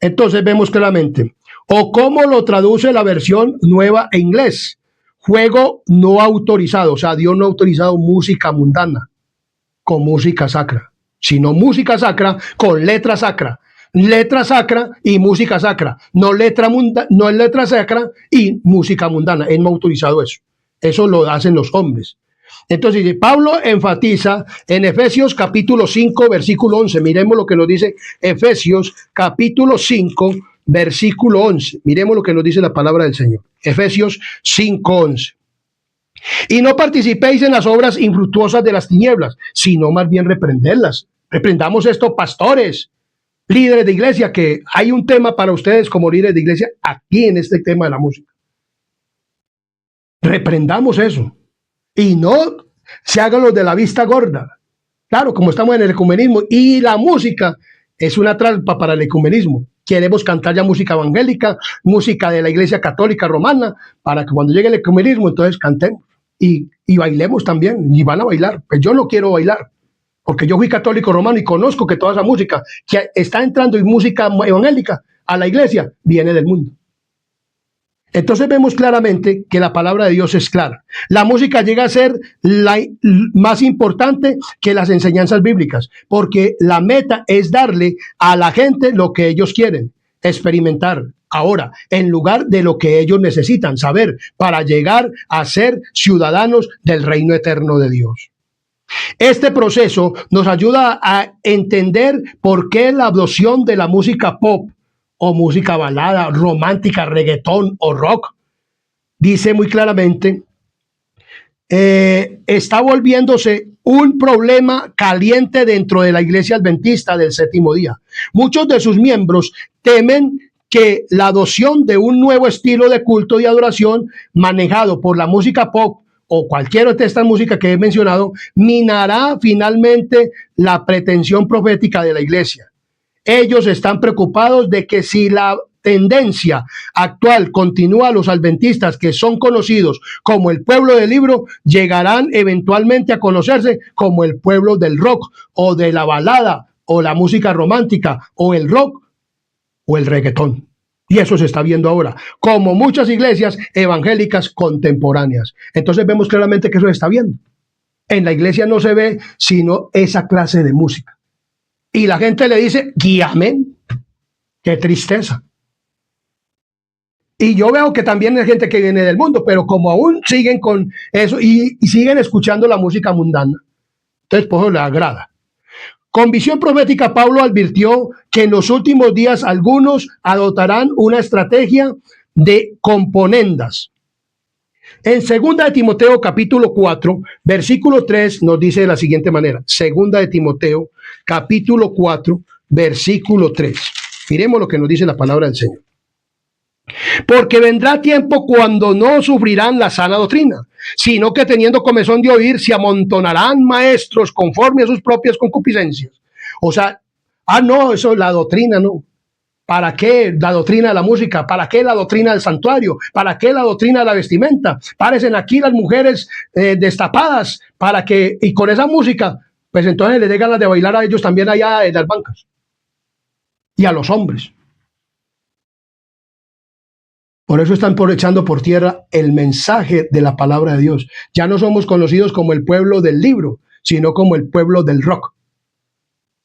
Entonces vemos claramente, o cómo lo traduce la versión nueva en inglés, juego no autorizado, o sea, Dios no ha autorizado música mundana con música sacra, sino música sacra con letra sacra y música sacra, no es letra sacra y música mundana. Él no ha autorizado eso. Eso lo hacen los hombres. Entonces, Pablo enfatiza en Efesios capítulo 5, versículo 11. Miremos lo que nos dice Efesios capítulo 5, versículo 11. Miremos lo que nos dice la palabra del Señor. Efesios 5, 11. Y no participéis en las obras infructuosas de las tinieblas, sino más bien reprenderlas. Reprendamos esto, pastores, líderes de iglesia, que hay un tema para ustedes como líderes de iglesia aquí en este tema de la música. Reprendamos eso y no se hagan los de la vista gorda. Claro, como estamos en el ecumenismo y la música es una trampa para el ecumenismo. Queremos cantar ya música evangélica, música de la iglesia católica romana, para que cuando llegue el ecumenismo entonces cantemos y bailemos también, y van a bailar. Pues yo no quiero bailar, porque yo fui católico romano y conozco que toda esa música que está entrando en música evangélica a la iglesia viene del mundo. Entonces vemos claramente que la palabra de Dios es clara. La música llega a ser más importante que las enseñanzas bíblicas, porque la meta es darle a la gente lo que ellos quieren experimentar ahora, en lugar de lo que ellos necesitan saber para llegar a ser ciudadanos del reino eterno de Dios. Este proceso nos ayuda a entender por qué la adopción de la música pop o música balada, romántica, reggaetón o rock, dice muy claramente, está volviéndose un problema caliente dentro de la iglesia adventista del séptimo día. Muchos de sus miembros temen que la adopción de un nuevo estilo de culto y adoración manejado por la música pop o cualquier otra de estas músicas que he mencionado, minará finalmente la pretensión profética de la iglesia. Ellos están preocupados de que si la tendencia actual continúa, los adventistas, que son conocidos como el pueblo del libro, llegarán eventualmente a conocerse como el pueblo del rock o de la balada o la música romántica o el rock o el reggaetón. Y eso se está viendo ahora, como muchas iglesias evangélicas contemporáneas. Entonces vemos claramente que eso se está viendo. En la iglesia no se ve sino esa clase de música. Y la gente le dice, amén. Qué tristeza. Y yo veo que también hay gente que viene del mundo, pero como aún siguen con eso y siguen escuchando la música mundana, entonces pues le agrada. Con visión profética, Pablo advirtió que en los últimos días algunos adoptarán una estrategia de componendas. En 2 de Timoteo capítulo 4, versículo 3 nos dice de la siguiente manera. 2 de Timoteo capítulo 4, versículo 3. Miremos lo que nos dice la palabra del Señor. Porque vendrá tiempo cuando no sufrirán la sana doctrina, sino que teniendo comezón de oír, se amontonarán maestros conforme a sus propias concupiscencias. O sea, no, eso es la doctrina, no. ¿Para qué la doctrina de la música? ¿Para qué la doctrina del santuario? ¿Para qué la doctrina de la vestimenta? Párense aquí las mujeres destapadas para que, y con esa música, pues entonces les dé ganas de bailar a ellos también allá en las bancas. Y a los hombres. Por eso están echando por tierra el mensaje de la palabra de Dios. Ya no somos conocidos como el pueblo del libro, sino como el pueblo del rock,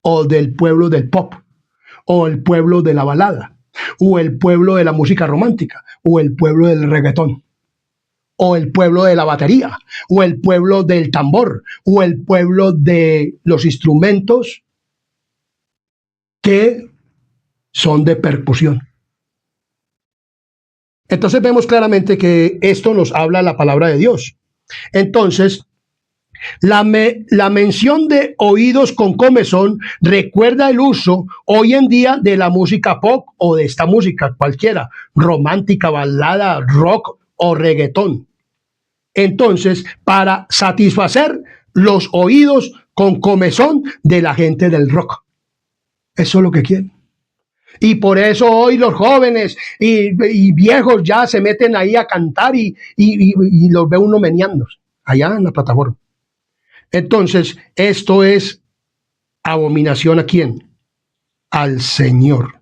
o del pueblo del pop, o el pueblo de la balada, o el pueblo de la música romántica, o el pueblo del reggaetón, o el pueblo de la batería, o el pueblo del tambor, o el pueblo de los instrumentos que son de percusión. Entonces vemos claramente que esto nos habla la palabra de Dios. Entonces, la mención de oídos con comezón recuerda el uso hoy en día de la música pop o de esta música cualquiera, romántica, balada, rock o reggaetón. Entonces, para satisfacer los oídos con comezón de la gente del rock. Eso es lo que quieren. Y por eso hoy los jóvenes y viejos ya se meten ahí a cantar y los ve uno meneando allá en la plataforma. Entonces, esto es abominación ¿a quién? Al Señor.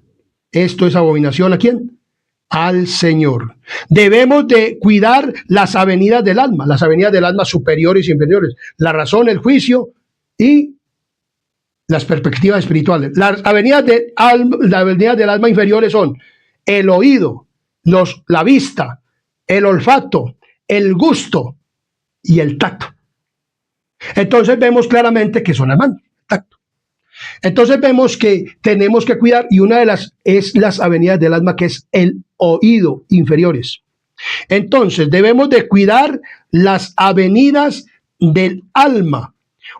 Esto es abominación ¿a quién? Al Señor. Debemos de cuidar las avenidas del alma superiores y inferiores, la razón, el juicio y las perspectivas espirituales. Las avenidas del alma inferiores son el oído, la vista, el olfato, el gusto y el tacto. Entonces vemos claramente que son las manos, tacto. Entonces vemos que tenemos que cuidar, y una de las es las avenidas del alma, que es el oído inferiores. Entonces debemos de cuidar las avenidas del alma.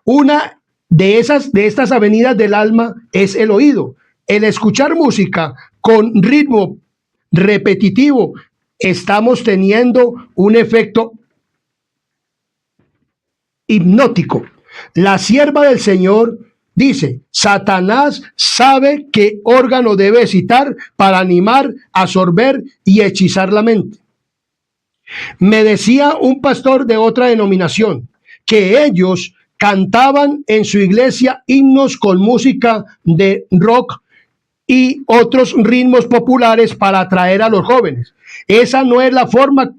Una de estas avenidas del alma es el oído. El escuchar música con ritmo repetitivo, estamos teniendo un efecto hipnótico. La sierva del Señor dice: Satanás sabe qué órgano debe citar para animar, absorber y hechizar la mente. Me decía un pastor de otra denominación que ellos cantaban en su iglesia himnos con música de rock y otros ritmos populares para atraer a los jóvenes. Esa no es la forma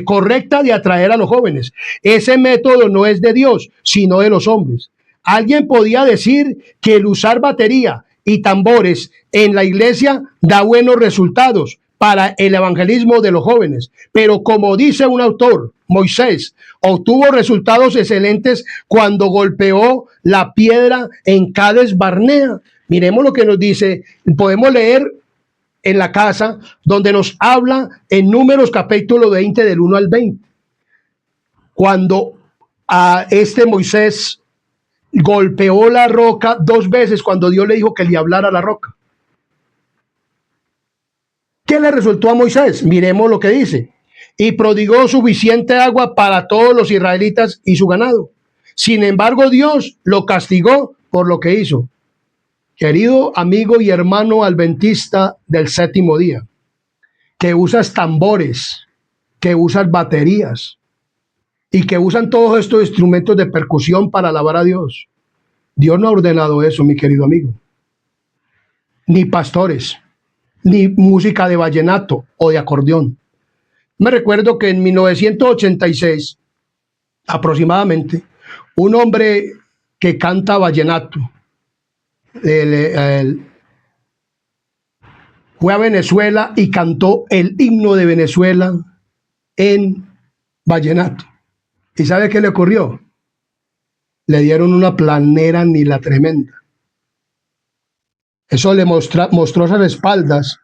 correcta de atraer a los jóvenes. Ese método no es de Dios, sino de los hombres. Alguien podía decir que el usar batería y tambores en la iglesia da buenos resultados para el evangelismo de los jóvenes, pero como dice un autor, Moisés obtuvo resultados excelentes cuando golpeó la piedra en Cades Barnea. Miremos lo que nos dice, podemos leer en la casa, donde nos habla en Números capítulo 20 del 1 al 20, cuando a Moisés golpeó la roca 2 veces, cuando Dios le dijo que le hablara a la roca. ¿Qué le resultó a Moisés? Miremos lo que dice: y prodigó suficiente agua para todos los israelitas y su ganado. Sin embargo, Dios lo castigó por lo que hizo. Querido amigo y hermano adventista del séptimo día, que usas tambores, que usas baterías y que usan todos estos instrumentos de percusión para alabar a Dios. Dios no ha ordenado eso, mi querido amigo. Ni pastores, ni música de vallenato o de acordeón. Me recuerdo que en 1986, aproximadamente, un hombre que canta vallenato fue a Venezuela y cantó el himno de Venezuela en vallenato. ¿Y sabe qué le ocurrió? Le dieron una planera ni la tremenda. Eso le mostró esas espaldas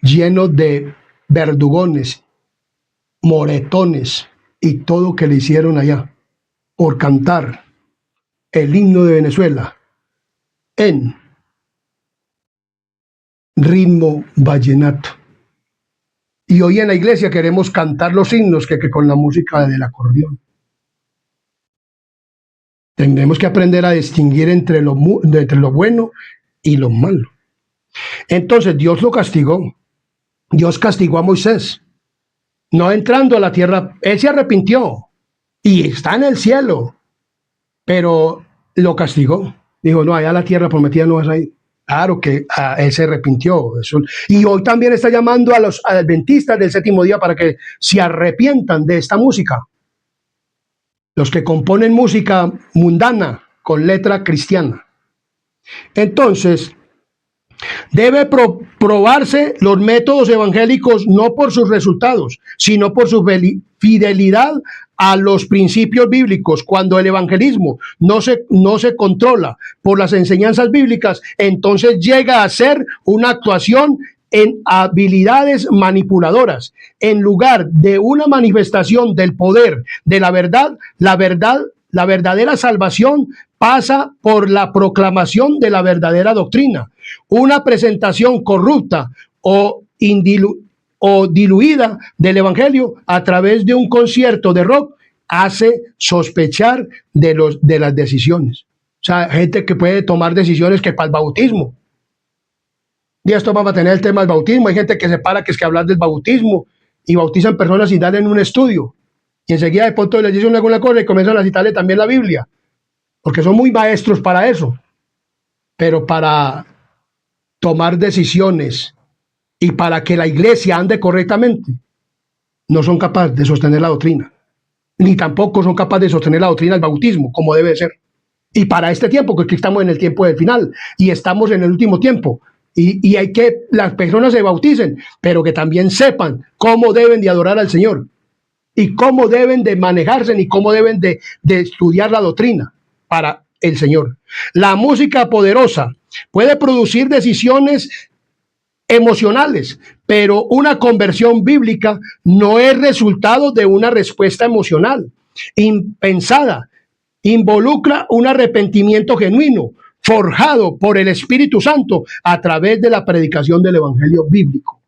llenos de verdugones, moretones y todo que le hicieron allá por cantar el himno de Venezuela en ritmo vallenato. Y hoy en la iglesia queremos cantar los himnos que con la música del acordeón. Tendremos que aprender a distinguir entre lo bueno y lo malo. Entonces Dios lo castigó. Dios castigó a Moisés, no entrando a la tierra. Él se arrepintió y está en el cielo, pero lo castigó. Dijo, no, allá la tierra prometida no vas a ir. Claro que él se arrepintió. Y hoy también está llamando a los adventistas del séptimo día para que se arrepientan de esta música. Los que componen música mundana con letra cristiana. Entonces, debe probarse los métodos evangélicos no por sus resultados, sino por su fidelidad a los principios bíblicos. Cuando el evangelismo no se controla por las enseñanzas bíblicas, entonces llega a ser una actuación en habilidades manipuladoras. En lugar de una manifestación del poder de la verdad, la verdadera salvación pasa por la proclamación de la verdadera doctrina. Una presentación corrupta o diluida del evangelio a través de un concierto de rock hace sospechar de las decisiones. O sea, gente que puede tomar decisiones que para el bautismo. Y esto vamos a tener el tema del bautismo. Hay gente que se para que es que hablar del bautismo y bautizan personas sin darle en un estudio. Y enseguida de pronto les dicen alguna cosa y comienzan a citarle también la Biblia. Porque son muy maestros para eso. Pero para tomar decisiones y para que la iglesia ande correctamente, no son capaces de sostener la doctrina. Ni tampoco son capaces de sostener la doctrina del bautismo, como debe ser. Y para este tiempo, porque estamos en el tiempo del final y estamos en el último tiempo. Y hay que las personas se bauticen, pero que también sepan cómo deben de adorar al Señor y cómo deben de manejarse y cómo deben de estudiar la doctrina para el Señor. La música poderosa puede producir decisiones emocionales, pero una conversión bíblica no es resultado de una respuesta emocional impensada. Involucra un arrepentimiento genuino, forjado por el Espíritu Santo a través de la predicación del Evangelio bíblico.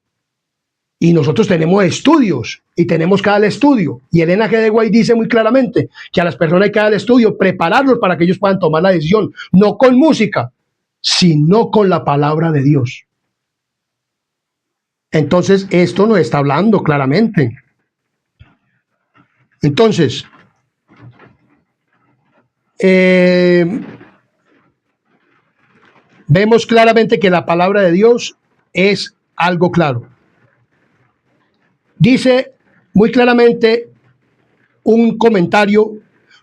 Y nosotros tenemos estudios y tenemos que dar estudio. Y Elena G. de White dice muy claramente que a las personas hay que dar estudio, prepararlos para que ellos puedan tomar la decisión, no con música, sino con la palabra de Dios. Entonces, esto nos está hablando claramente. Entonces, vemos claramente que la palabra de Dios es algo claro. Dice muy claramente un comentario: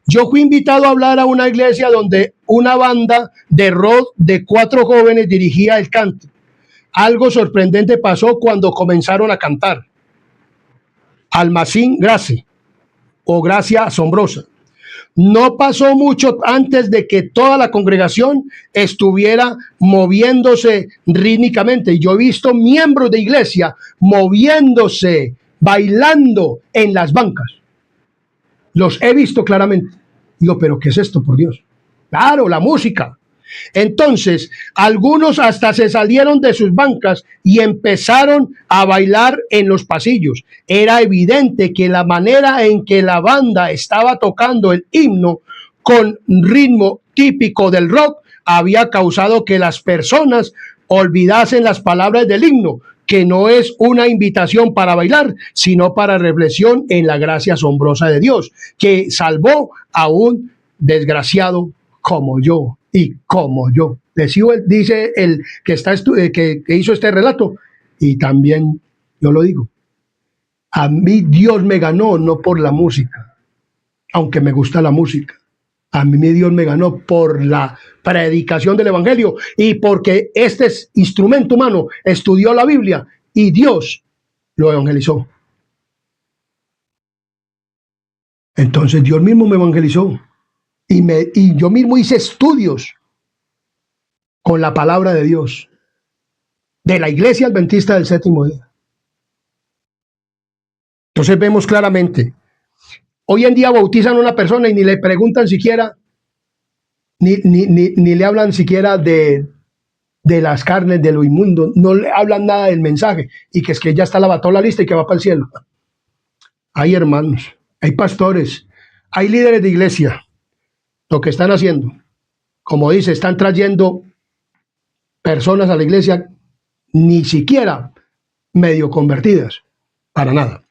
yo fui invitado a hablar a una iglesia donde una banda de rock de 4 jóvenes dirigía el canto. Algo sorprendente pasó cuando comenzaron a cantar. Almacín Grace o Gracia Asombrosa. No pasó mucho antes de que toda la congregación estuviera moviéndose rítmicamente. Yo he visto miembros de iglesia moviéndose, bailando en las bancas. Los he visto claramente. Digo, pero ¿qué es esto, por Dios? Claro, la música. Entonces, algunos hasta se salieron de sus bancas y empezaron a bailar en los pasillos. Era evidente que la manera en que la banda estaba tocando el himno con ritmo típico del rock había causado que las personas olvidasen las palabras del himno, que no es una invitación para bailar, sino para reflexión en la gracia asombrosa de Dios, que salvó a un desgraciado como yo y como yo. Dice el que que hizo este relato, y también yo lo digo. A mí Dios me ganó no por la música, aunque me gusta la música. A mí Dios me ganó por la predicación del Evangelio y porque este instrumento humano estudió la Biblia y Dios lo evangelizó. Entonces Dios mismo me evangelizó y yo mismo hice estudios con la palabra de Dios, de la Iglesia Adventista del Séptimo Día. Entonces vemos claramente, hoy en día bautizan a una persona y ni le preguntan siquiera, ni le hablan siquiera de las carnes, de lo inmundo, no le hablan nada del mensaje, y que es que ya está toda la lista y que va para el cielo. Hay hermanos, hay pastores, hay líderes de iglesia, lo que están haciendo, como dice, están trayendo personas a la iglesia ni siquiera medio convertidas, para nada.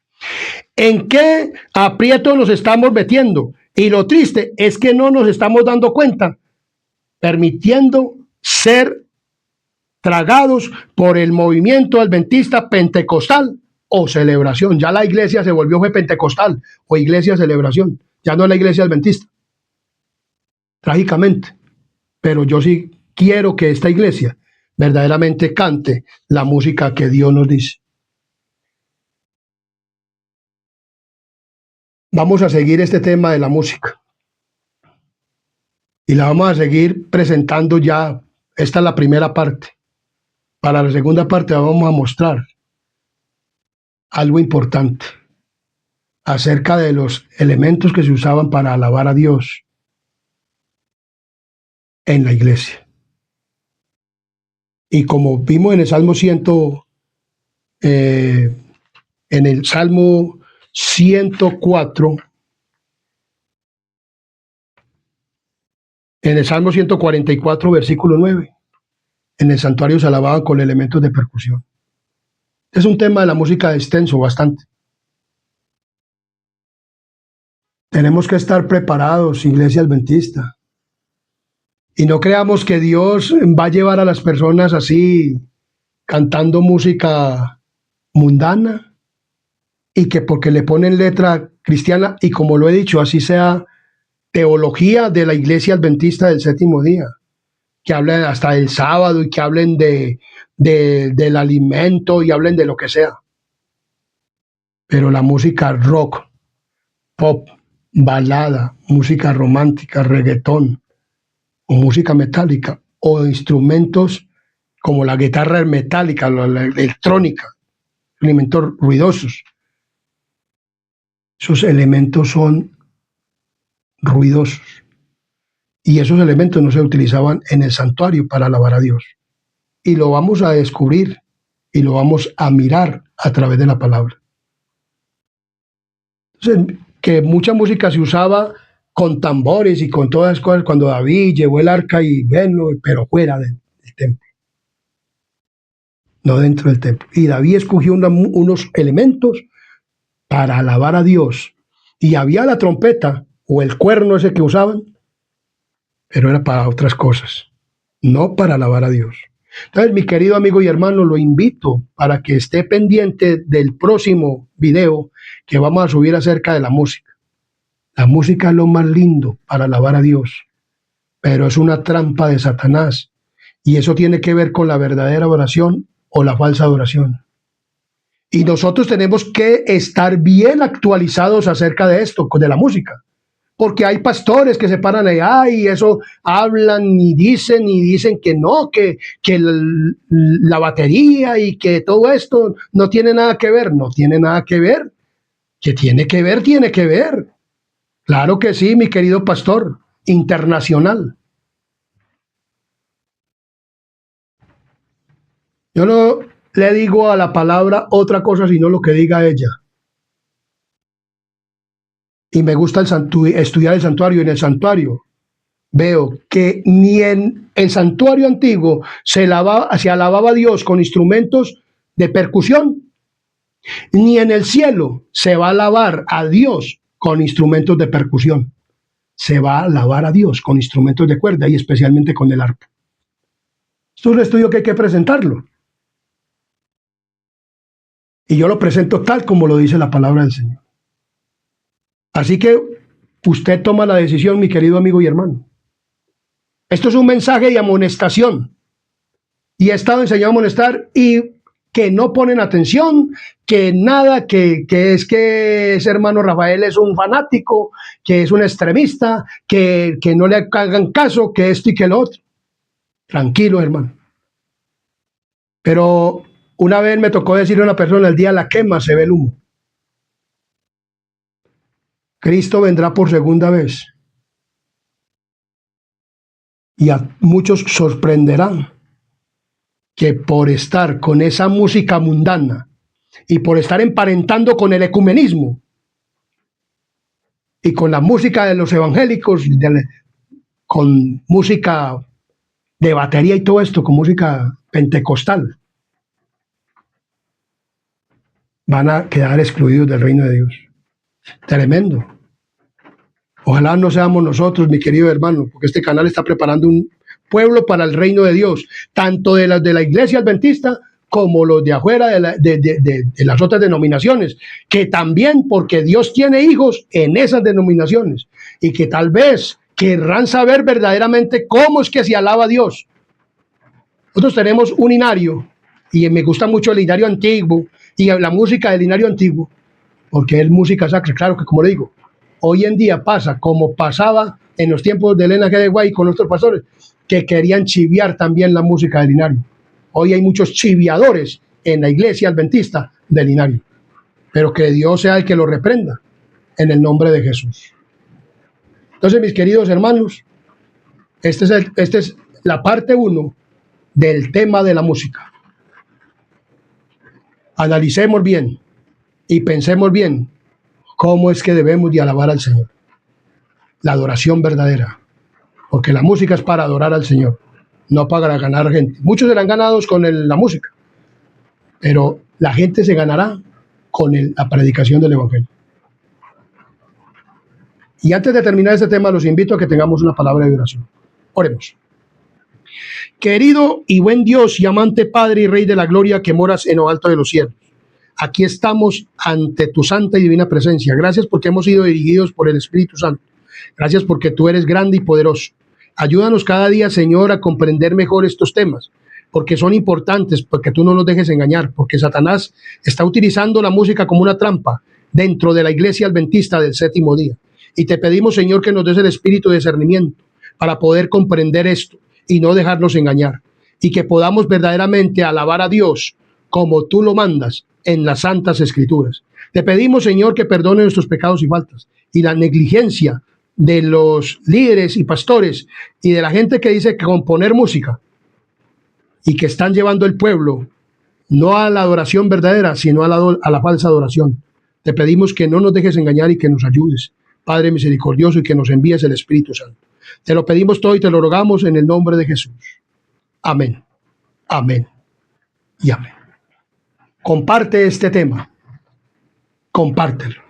¿En qué aprieto nos estamos metiendo? Y lo triste es que no nos estamos dando cuenta, permitiendo ser tragados por el movimiento adventista pentecostal o celebración. Ya la iglesia se volvió pentecostal o iglesia celebración, ya no es la iglesia adventista. Trágicamente. Pero yo sí quiero que esta iglesia verdaderamente cante la música que Dios nos dice. Vamos a seguir este tema de la música. Y la vamos a seguir presentando ya. Esta es la primera parte. Para la segunda parte vamos a mostrar algo importante acerca de los elementos que se usaban para alabar a Dios en la iglesia. Y como vimos en el Salmo 104, en el Salmo 144, versículo 9, en el santuario se alababan con elementos de percusión. Es un tema de la música extenso bastante. Tenemos que estar preparados, iglesia adventista. Y no creamos que Dios va a llevar a las personas así, cantando música mundana, y que porque le ponen letra cristiana, y como lo he dicho, así sea teología de la iglesia adventista del séptimo día, que hablen hasta del sábado y que hablen del alimento y hablen de lo que sea. Pero la música rock, pop, balada, música romántica, reggaetón, o música metálica, o instrumentos como la guitarra metálica, la electrónica, elementos ruidosos. Esos elementos son ruidosos. Y esos elementos no se utilizaban en el santuario para alabar a Dios. Y lo vamos a descubrir y lo vamos a mirar a través de la palabra. Entonces, que mucha música se usaba con tambores y con todas las cosas cuando David llevó el arca y bueno, pero fuera del templo, no dentro del templo. Y David escogió unos elementos para alabar a Dios. Y había la trompeta o el cuerno ese que usaban, pero era para otras cosas, no para alabar a Dios. Entonces, mi querido amigo y hermano, lo invito para que esté pendiente del próximo video que vamos a subir acerca de la música. La música es lo más lindo para alabar a Dios, pero es una trampa de Satanás, y eso tiene que ver con la verdadera oración o la falsa adoración. Y nosotros tenemos que estar bien actualizados acerca de esto, de la música, porque hay pastores que se paran allá y eso hablan y dicen que no, que la batería y que todo esto no tiene nada que ver. No tiene nada que ver. Que tiene que ver, tiene que ver. Claro que sí, mi querido pastor internacional. Yo no le digo a la palabra otra cosa sino lo que diga ella. Y me gusta estudiar el santuario. En el santuario veo que ni en el santuario antiguo se alababa a Dios con instrumentos de percusión, ni en el cielo se va a alabar a Dios con instrumentos de percusión. Se va a alabar a Dios con instrumentos de cuerda y especialmente con el arpa. Esto es un estudio que hay que presentarlo. Y yo lo presento tal como lo dice la palabra del Señor. Así que usted toma la decisión, mi querido amigo y hermano. Esto es un mensaje de amonestación. Y he estado enseñando a amonestar y que no ponen atención, que nada, que ese hermano Rafael es un fanático, que es un extremista, que no le hagan caso, que esto y que lo otro. Tranquilo, hermano. Pero una vez me tocó decirle a una persona, el día de la quema se ve el humo. Cristo vendrá por segunda vez. Y a muchos sorprenderán que por estar con esa música mundana y por estar emparentando con el ecumenismo y con la música de los evangélicos, con música de batería y todo esto, con música pentecostal, van a quedar excluidos del reino de Dios. Tremendo. Ojalá no seamos nosotros, mi querido hermano, porque este canal está preparando un pueblo para el reino de Dios, tanto de la iglesia adventista como los de afuera de las otras denominaciones, que también porque Dios tiene hijos en esas denominaciones y que tal vez querrán saber verdaderamente cómo es que se alaba a Dios. Nosotros tenemos un linario y me gusta mucho el linario antiguo y la música del linario antiguo, porque es música sacra. Claro que, como le digo, hoy en día pasa como pasaba en los tiempos de Elena G. de White con nuestros pastores, que querían chiviar también la música del linario. Hoy hay muchos chiviadores en la iglesia adventista del linario, pero que Dios sea el que lo reprenda en el nombre de Jesús. Entonces, mis queridos hermanos, esta es la parte 1 del tema de la música. Analicemos bien y pensemos bien cómo es que debemos de alabar al Señor. La adoración verdadera, porque la música es para adorar al Señor, no para ganar gente. Muchos serán ganados con la música, pero la gente se ganará con la predicación del Evangelio. Y antes de terminar este tema, los invito a que tengamos una palabra de oración. Oremos. Querido y buen Dios y amante Padre y Rey de la Gloria que moras en lo alto de los cielos, aquí estamos ante tu santa y divina presencia. Gracias porque hemos sido dirigidos por el Espíritu Santo. Gracias porque tú eres grande y poderoso. Ayúdanos cada día, Señor, a comprender mejor estos temas, porque son importantes, porque tú no nos dejes engañar, porque Satanás está utilizando la música como una trampa dentro de la iglesia adventista del séptimo día. Y te pedimos, Señor, que nos des el espíritu de discernimiento para poder comprender esto y no dejarnos engañar, y que podamos verdaderamente alabar a Dios como tú lo mandas en las santas escrituras. Te pedimos, Señor, que perdone nuestros pecados y faltas y la negligencia de los líderes y pastores y de la gente que dice que componer música y que están llevando el pueblo no a la adoración verdadera, sino a la falsa adoración. Te pedimos que no nos dejes engañar y que nos ayudes, Padre misericordioso, y que nos envíes el Espíritu Santo. Te lo pedimos todo y te lo rogamos en el nombre de Jesús. Amén, amén y amén. Comparte este tema, compártelo.